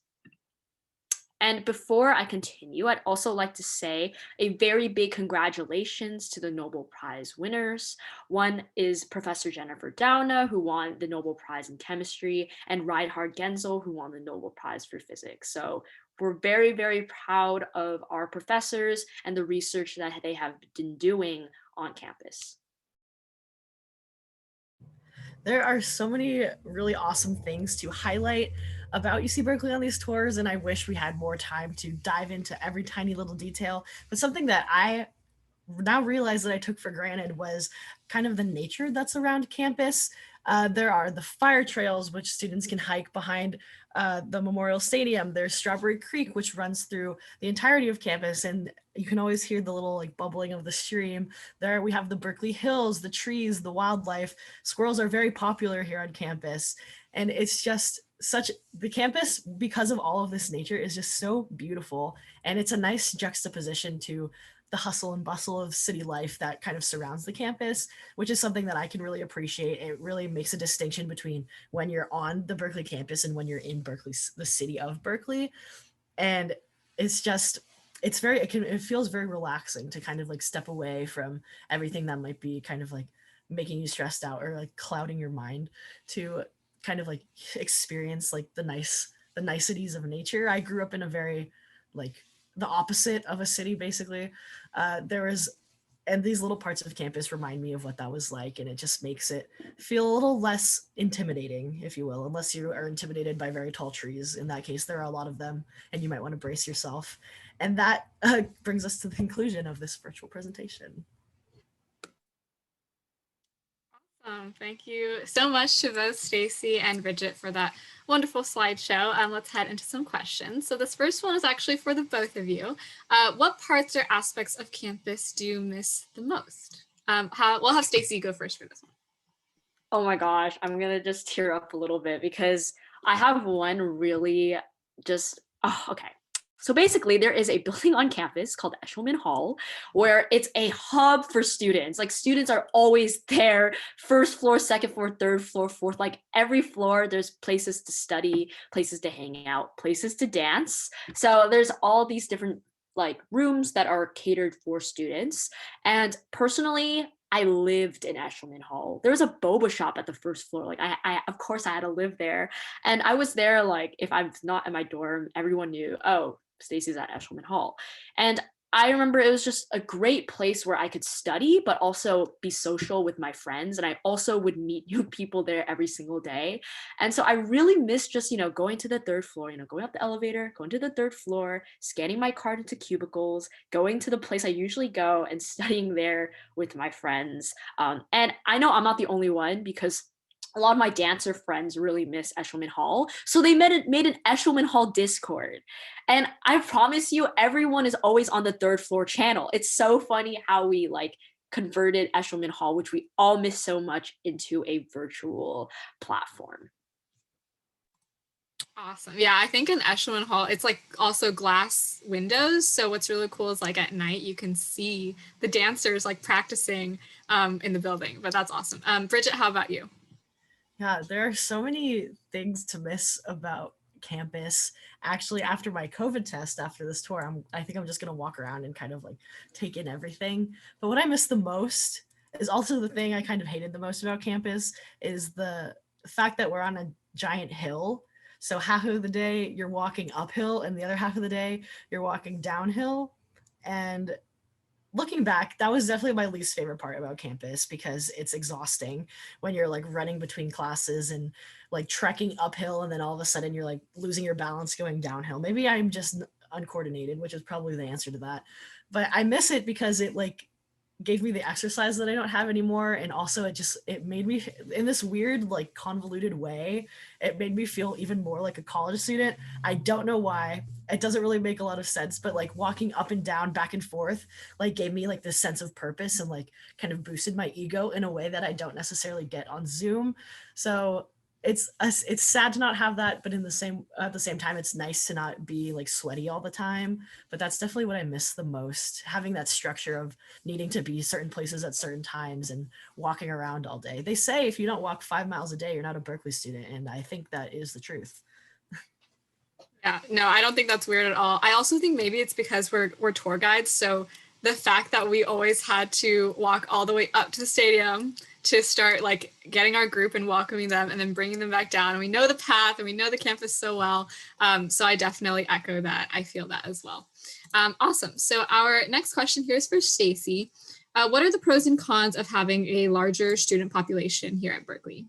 And before I continue, I'd also like to say a very big congratulations to the Nobel Prize winners. One is Professor Jennifer Doudna, who won the Nobel Prize in Chemistry, and Reinhard Genzel, who won the Nobel Prize for Physics. So we're very, very proud of our professors and the research that they have been doing on campus. There are so many really awesome things to highlight about UC Berkeley on these tours, and I wish we had more time to dive into every tiny little detail. But something that I now realize that I took for granted was kind of the nature that's around campus. There are the fire trails, which students can hike behind the Memorial Stadium. There's Strawberry Creek, which runs through the entirety of campus, and you can always hear the little like bubbling of the stream. There we have the Berkeley Hills, the trees, the wildlife. Squirrels are very popular here on campus, and it's just the campus, because of all of this nature, is just so beautiful, and it's a nice juxtaposition to the hustle and bustle of city life that kind of surrounds the campus, which is something that I can really appreciate. It really makes a distinction between when you're on the Berkeley campus and when you're in Berkeley, the city of Berkeley. And it's just, it feels very relaxing to kind of like step away from everything that might be kind of like making you stressed out or like clouding your mind, to kind of like experience like the niceties of nature. I grew up in a very like the opposite of a city, basically. And these little parts of campus remind me of what that was like, and it just makes it feel a little less intimidating, if you will, unless you are intimidated by very tall trees. In that case, there are a lot of them, and you might want to brace yourself. And that brings us to the conclusion of this virtual presentation. Thank you so much to both Stacey and Bridget for that wonderful slideshow. Let's head into some questions. So this first one is actually for the both of you. What parts or aspects of campus do you miss the most? We'll have Stacey go first for this one. Oh my gosh, I'm gonna just tear up a little bit because I have one really okay. So basically, there is a building on campus called Ashland Hall, where it's a hub for students. Like students are always there, first floor, second floor, third floor, fourth, like every floor, there's places to study, places to hang out, places to dance. So there's all these different like rooms that are catered for students. And personally, I lived in Ashland Hall. There was a boba shop at the first floor. Like I of course I had to live there. And I was there, like, if I'm not in my dorm, everyone knew, oh, Stacey's at Ashland Hall. And I remember it was just a great place where I could study, but also be social with my friends. And I also would meet new people there every single day. And so I really miss just, going to the third floor, going up the elevator, going to the third floor, scanning my card into cubicles, going to the place I usually go and studying there with my friends. And I know I'm not the only one, because a lot of my dancer friends really miss Eshelman Hall. So they made an Eshelman Hall Discord. And I promise you, everyone is always on the third floor channel. It's so funny how we like converted Eshelman Hall, which we all miss so much, into a virtual platform. Awesome. Yeah, I think in Echelon Hall, it's like also glass windows. So what's really cool is like at night you can see the dancers like practicing in the building. But that's awesome. Bridget, how about you? Yeah, there are so many things to miss about campus. Actually, after my COVID test, after this tour, I think I'm just gonna walk around and kind of like take in everything. But what I miss the most is also the thing I kind of hated the most about campus is the fact that we're on a giant hill. So half of the day you're walking uphill and the other half of the day you're walking downhill. And looking back, that was definitely my least favorite part about campus because it's exhausting when you're like running between classes and like trekking uphill and then all of a sudden you're like losing your balance going downhill. Maybe I'm just uncoordinated, which is probably the answer to that. But I miss it because it like gave me the exercise that I don't have anymore. And also it made me in this weird, like convoluted way, it made me feel even more like a college student. I don't know why. It doesn't really make a lot of sense, but like walking up and down, back and forth, like gave me like this sense of purpose and like kind of boosted my ego in a way that I don't necessarily get on Zoom. So it's sad to not have that, but at the same time, it's nice to not be like sweaty all the time. But that's definitely what I miss the most, having that structure of needing to be certain places at certain times and walking around all day. They say if you don't walk 5 miles a day, you're not a Berkeley student, and I think that is the truth. Yeah, no, I don't think that's weird at all. I also think maybe it's because we're tour guides, so the fact that we always had to walk all the way up to the stadium to start like getting our group and welcoming them and then bringing them back down. And we know the path and we know the campus so well. So I definitely echo that. I feel that as well. Awesome. So our next question here is for Stacey. What are the pros and cons of having a larger student population here at Berkeley?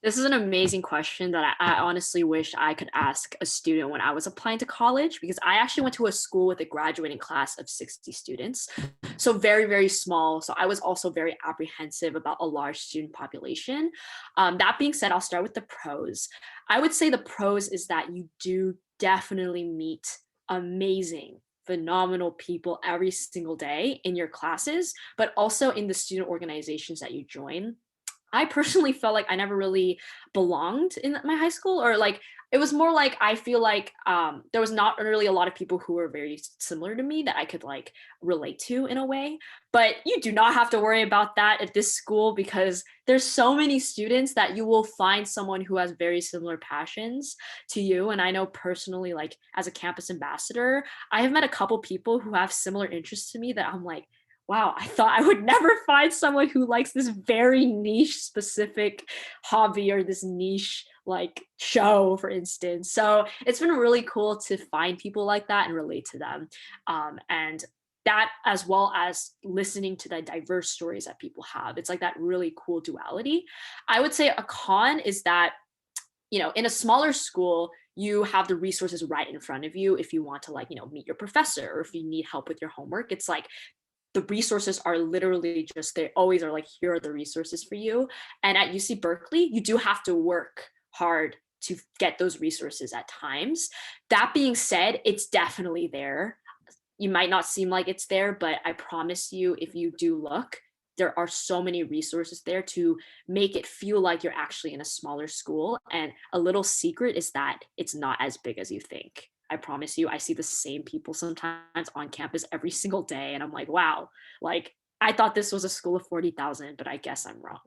This is an amazing question that I honestly wish I could ask a student when I was applying to college, because I actually went to a school with a graduating class of 60 students. So very, very small. So I was also very apprehensive about a large student population. That being said, I'll start with the pros. I would say the pros is that you do definitely meet amazing, phenomenal people every single day in your classes, but also in the student organizations that you join. I personally felt like I never really belonged in my high school, or like it was more like I feel like there was not really a lot of people who were very similar to me that I could like relate to in a way. But you do not have to worry about that at this school, because there's so many students that you will find someone who has very similar passions to you. And I know personally, like as a campus ambassador, I have met a couple people who have similar interests to me that I'm like, wow, I thought I would never find someone who likes this very niche specific hobby or this niche like show, for instance. So it's been really cool to find people like that and relate to them. And that, as well as listening to the diverse stories that people have, it's like that really cool duality. I would say a con is that, in a smaller school, you have the resources right in front of you if you want to like, meet your professor, or if you need help with your homework. It's like the resources are literally just, they always are like, here are the resources for you. And at UC Berkeley, you do have to work hard to get those resources at times. That being said, it's definitely there. You might not seem like it's there, but I promise you, if you do look, there are so many resources there to make it feel like you're actually in a smaller school. And a little secret is that it's not as big as you think. I promise you, I see the same people sometimes on campus every single day. And I'm like, wow, like I thought this was a school of 40,000, but I guess I'm wrong.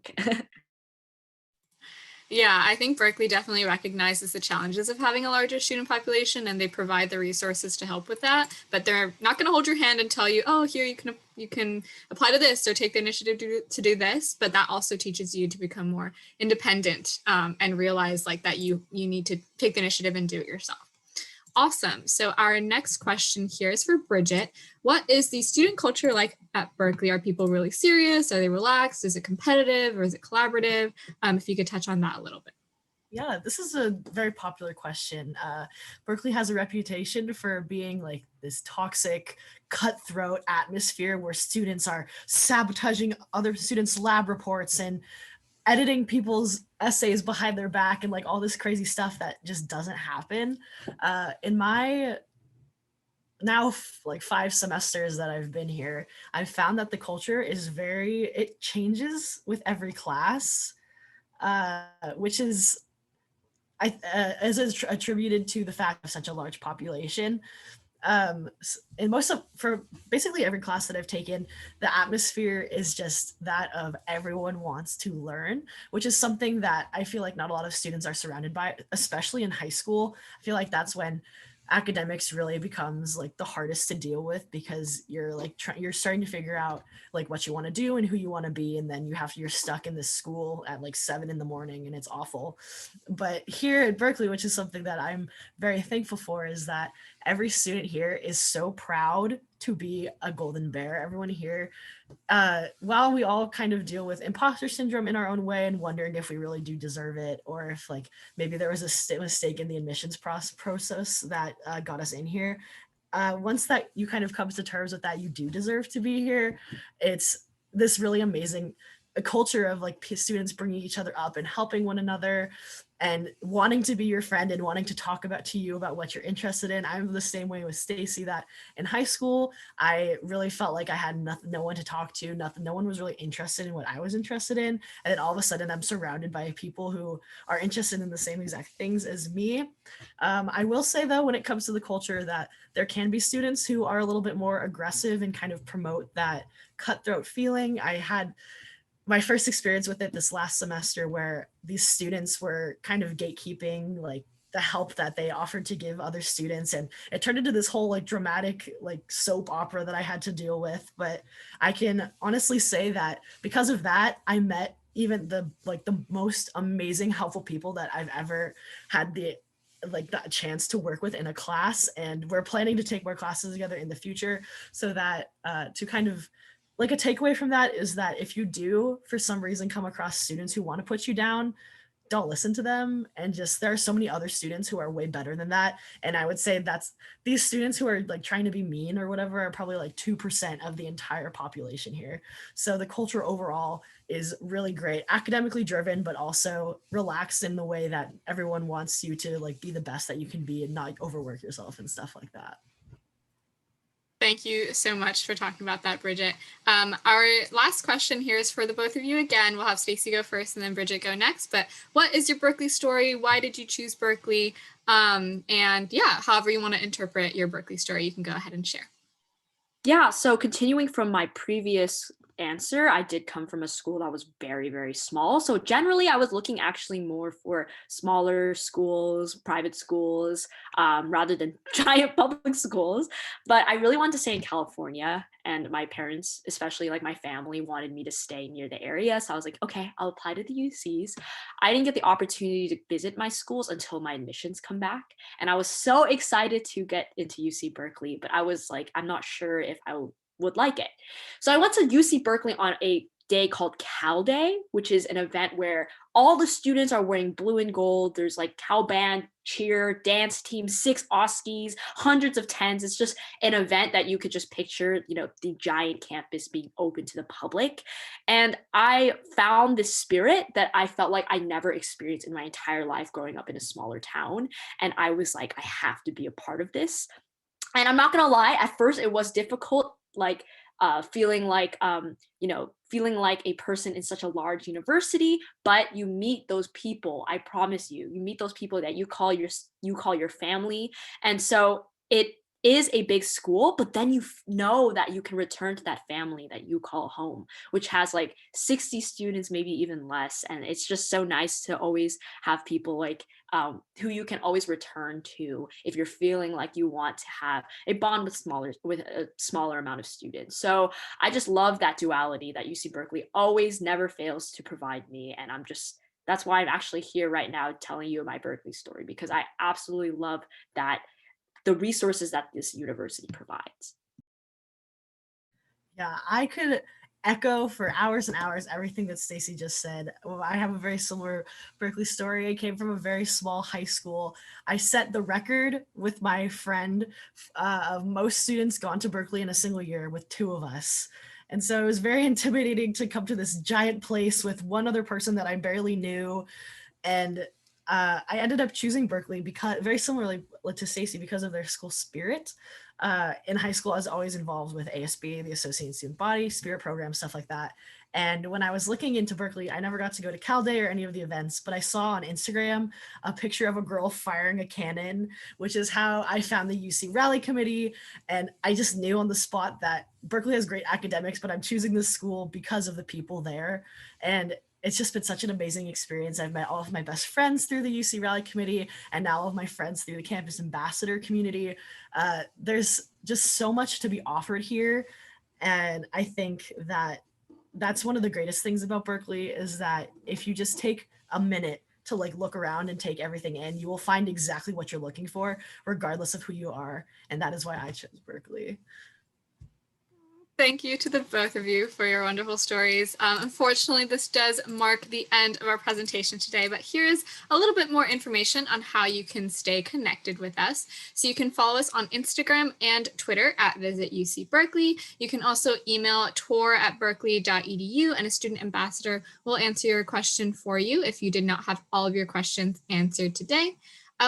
Yeah, I think Berkeley definitely recognizes the challenges of having a larger student population, and they provide the resources to help with that. But they're not going to hold your hand and tell you, "Oh, here you can apply to this or take the initiative to do this." But that also teaches you to become more independent, and realize like that you need to take the initiative and do it yourself. Awesome. So our next question here is for Bridget. What is the student culture like at Berkeley? Are people really serious? Are they relaxed? Is it competitive or is it collaborative? If you could touch on that a little bit. Yeah, this is a very popular question. Berkeley has a reputation for being like this toxic, cutthroat atmosphere where students are sabotaging other students' lab reports and editing people's essays behind their back and like all this crazy stuff that just doesn't happen. In my now like 5 semesters that I've been here, I've found that the culture is it changes with every class, which is attributed to the fact of such a large population. And for basically every class that I've taken, the atmosphere is just that of everyone wants to learn, which is something that I feel like not a lot of students are surrounded by, especially in high school. I feel like that's when academics really becomes like the hardest to deal with, because you're like you're starting to figure out like what you want to do and who you want to be, and then you're stuck in this school at like 7 a.m. and it's awful. But here at Berkeley, which is something that I'm very thankful for, is that every student here is so proud to be a golden bear. Everyone here, while we all kind of deal with imposter syndrome in our own way and wondering if we really do deserve it, or if like maybe there was a mistake in the admissions process that got us in here. Once that you kind of come to terms with that, you do deserve to be here. It's this really amazing culture of like students bringing each other up and helping one another and wanting to be your friend and wanting to talk to you about what you're interested in. I'm the same way with Stacey, that in high school, I really felt like I had no one to talk to, no one was really interested in what I was interested in. And then all of a sudden I'm surrounded by people who are interested in the same exact things as me. I will say though, when it comes to the culture, that there can be students who are a little bit more aggressive and kind of promote that cutthroat feeling. I had my first experience with it this last semester, where these students were kind of gatekeeping like the help that they offered to give other students, and it turned into this whole like dramatic like soap opera that I had to deal with. But I can honestly say that because of that, I met even the most amazing helpful people that I've ever had the chance to work with in a class, and we're planning to take more classes together in the future, so that to kind of like a takeaway from that is that if you do for some reason come across students who want to put you down, don't listen to them. And just, there are so many other students who are way better than that. And I would say that's these students who are like trying to be mean or whatever are probably like 2% of the entire population here. So the culture overall is really great, academically driven, but also relaxed in the way that everyone wants you to like be the best that you can be and not overwork yourself and stuff like that. Thank you so much for talking about that, Bridget. Our last question here is for the both of you again. We'll have Stacey go first and then Bridget go next. But what is your Berkeley story? Why did you choose Berkeley? And yeah, however you want to interpret your Berkeley story, you can go ahead and share. Yeah, so continuing from my previous answer, I did come from a school that was very, very small. So generally, I was looking actually more for smaller schools, private schools, rather than giant public schools. But I really wanted to stay in California, and my parents, especially like my family, wanted me to stay near the area. So I was like, okay, I'll apply to the UCs. I didn't get the opportunity to visit my schools until my admissions come back. And I was so excited to get into UC Berkeley, but I was like, I'm not sure if I would like it. So I went to UC Berkeley on a day called Cal Day, which is an event where all the students are wearing blue and gold. There's like Cal band, cheer, dance team, 6 Oskies, hundreds of tents. It's just an event that you could just picture, the giant campus being open to the public. And I found this spirit that I felt like I never experienced in my entire life growing up in a smaller town. And I was like, I have to be a part of this. And I'm not gonna lie, at first it was difficult, like feeling like a person in such a large university. But you meet those people, I promise you, you meet those people that you call your family. And so it is a big school, but then you know that you can return to that family that you call home, which has like 60 students, maybe even less. And it's just so nice to always have people like who you can always return to if you're feeling like you want to have a bond with a smaller amount of students. So I just love that duality that UC Berkeley always never fails to provide me. And that's why I'm actually here right now telling you my Berkeley story, because I absolutely love that the resources that this university provides. Yeah, I could echo for hours and hours everything that Stacey just said. I have a very similar Berkeley story. I came from a very small high school. I set the record with my friend of most students gone to Berkeley in a single year, with 2 of us. And so it was very intimidating to come to this giant place with one other person that I barely knew. And I ended up choosing Berkeley because, very similarly to Stacey, because of their school spirit. In high school, I was always involved with ASB, the Associated Student Body, spirit program, stuff like that. And when I was looking into Berkeley, I never got to go to Cal Day or any of the events, but I saw on Instagram a picture of a girl firing a cannon, which is how I found the UC Rally Committee. And I just knew on the spot that Berkeley has great academics, but I'm choosing this school because of the people there. And it's just been such an amazing experience. I've met all of my best friends through the UC Rally Committee, and now all of my friends through the campus ambassador community. There's just so much to be offered here. And I think that that's one of the greatest things about Berkeley, is that if you just take a minute to like look around and take everything in, you will find exactly what you're looking for, regardless of who you are. And that is why I chose Berkeley. Thank you to the both of you for your wonderful stories. Unfortunately, this does mark the end of our presentation today, but here's a little bit more information on how you can stay connected with us. So you can follow us on Instagram and Twitter at Visit UC Berkeley. You can also email tour@berkeley.edu, and a student ambassador will answer your question for you if you did not have all of your questions answered today.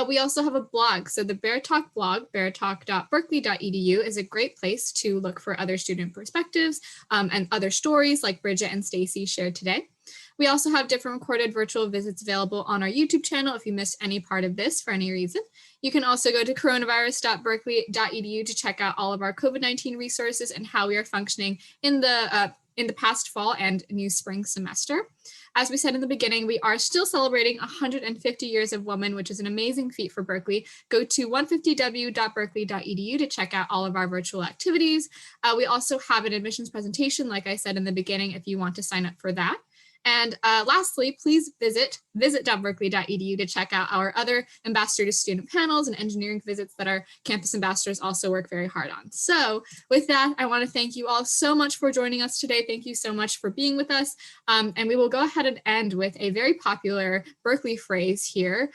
We also have a blog. So the Bear Talk blog, beartalk.berkeley.edu, is a great place to look for other student perspectives and other stories like Bridget and Stacey shared today. We also have different recorded virtual visits available on our YouTube channel if you missed any part of this for any reason. You can also go to coronavirus.berkeley.edu to check out all of our COVID-19 resources and how we are functioning in the past fall and new spring semester. As we said in the beginning, we are still celebrating 150 years of woman, which is an amazing feat for Berkeley. Go to 150w.berkeley.edu to check out all of our virtual activities. We also have an admissions presentation, like I said in the beginning, if you want to sign up for that. And lastly, please visit visit.berkeley.edu to check out our other ambassador to student panels and engineering visits that our campus ambassadors also work very hard on. So with that, I want to thank you all so much for joining us today. Thank you so much for being with us. And we will go ahead and end with a very popular Berkeley phrase here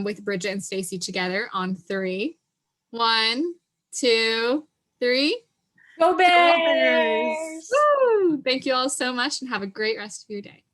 with Bridget and Stacey together on 3. 1, 2, 3. Go Bears! Woo! Thank you all so much and have a great rest of your day.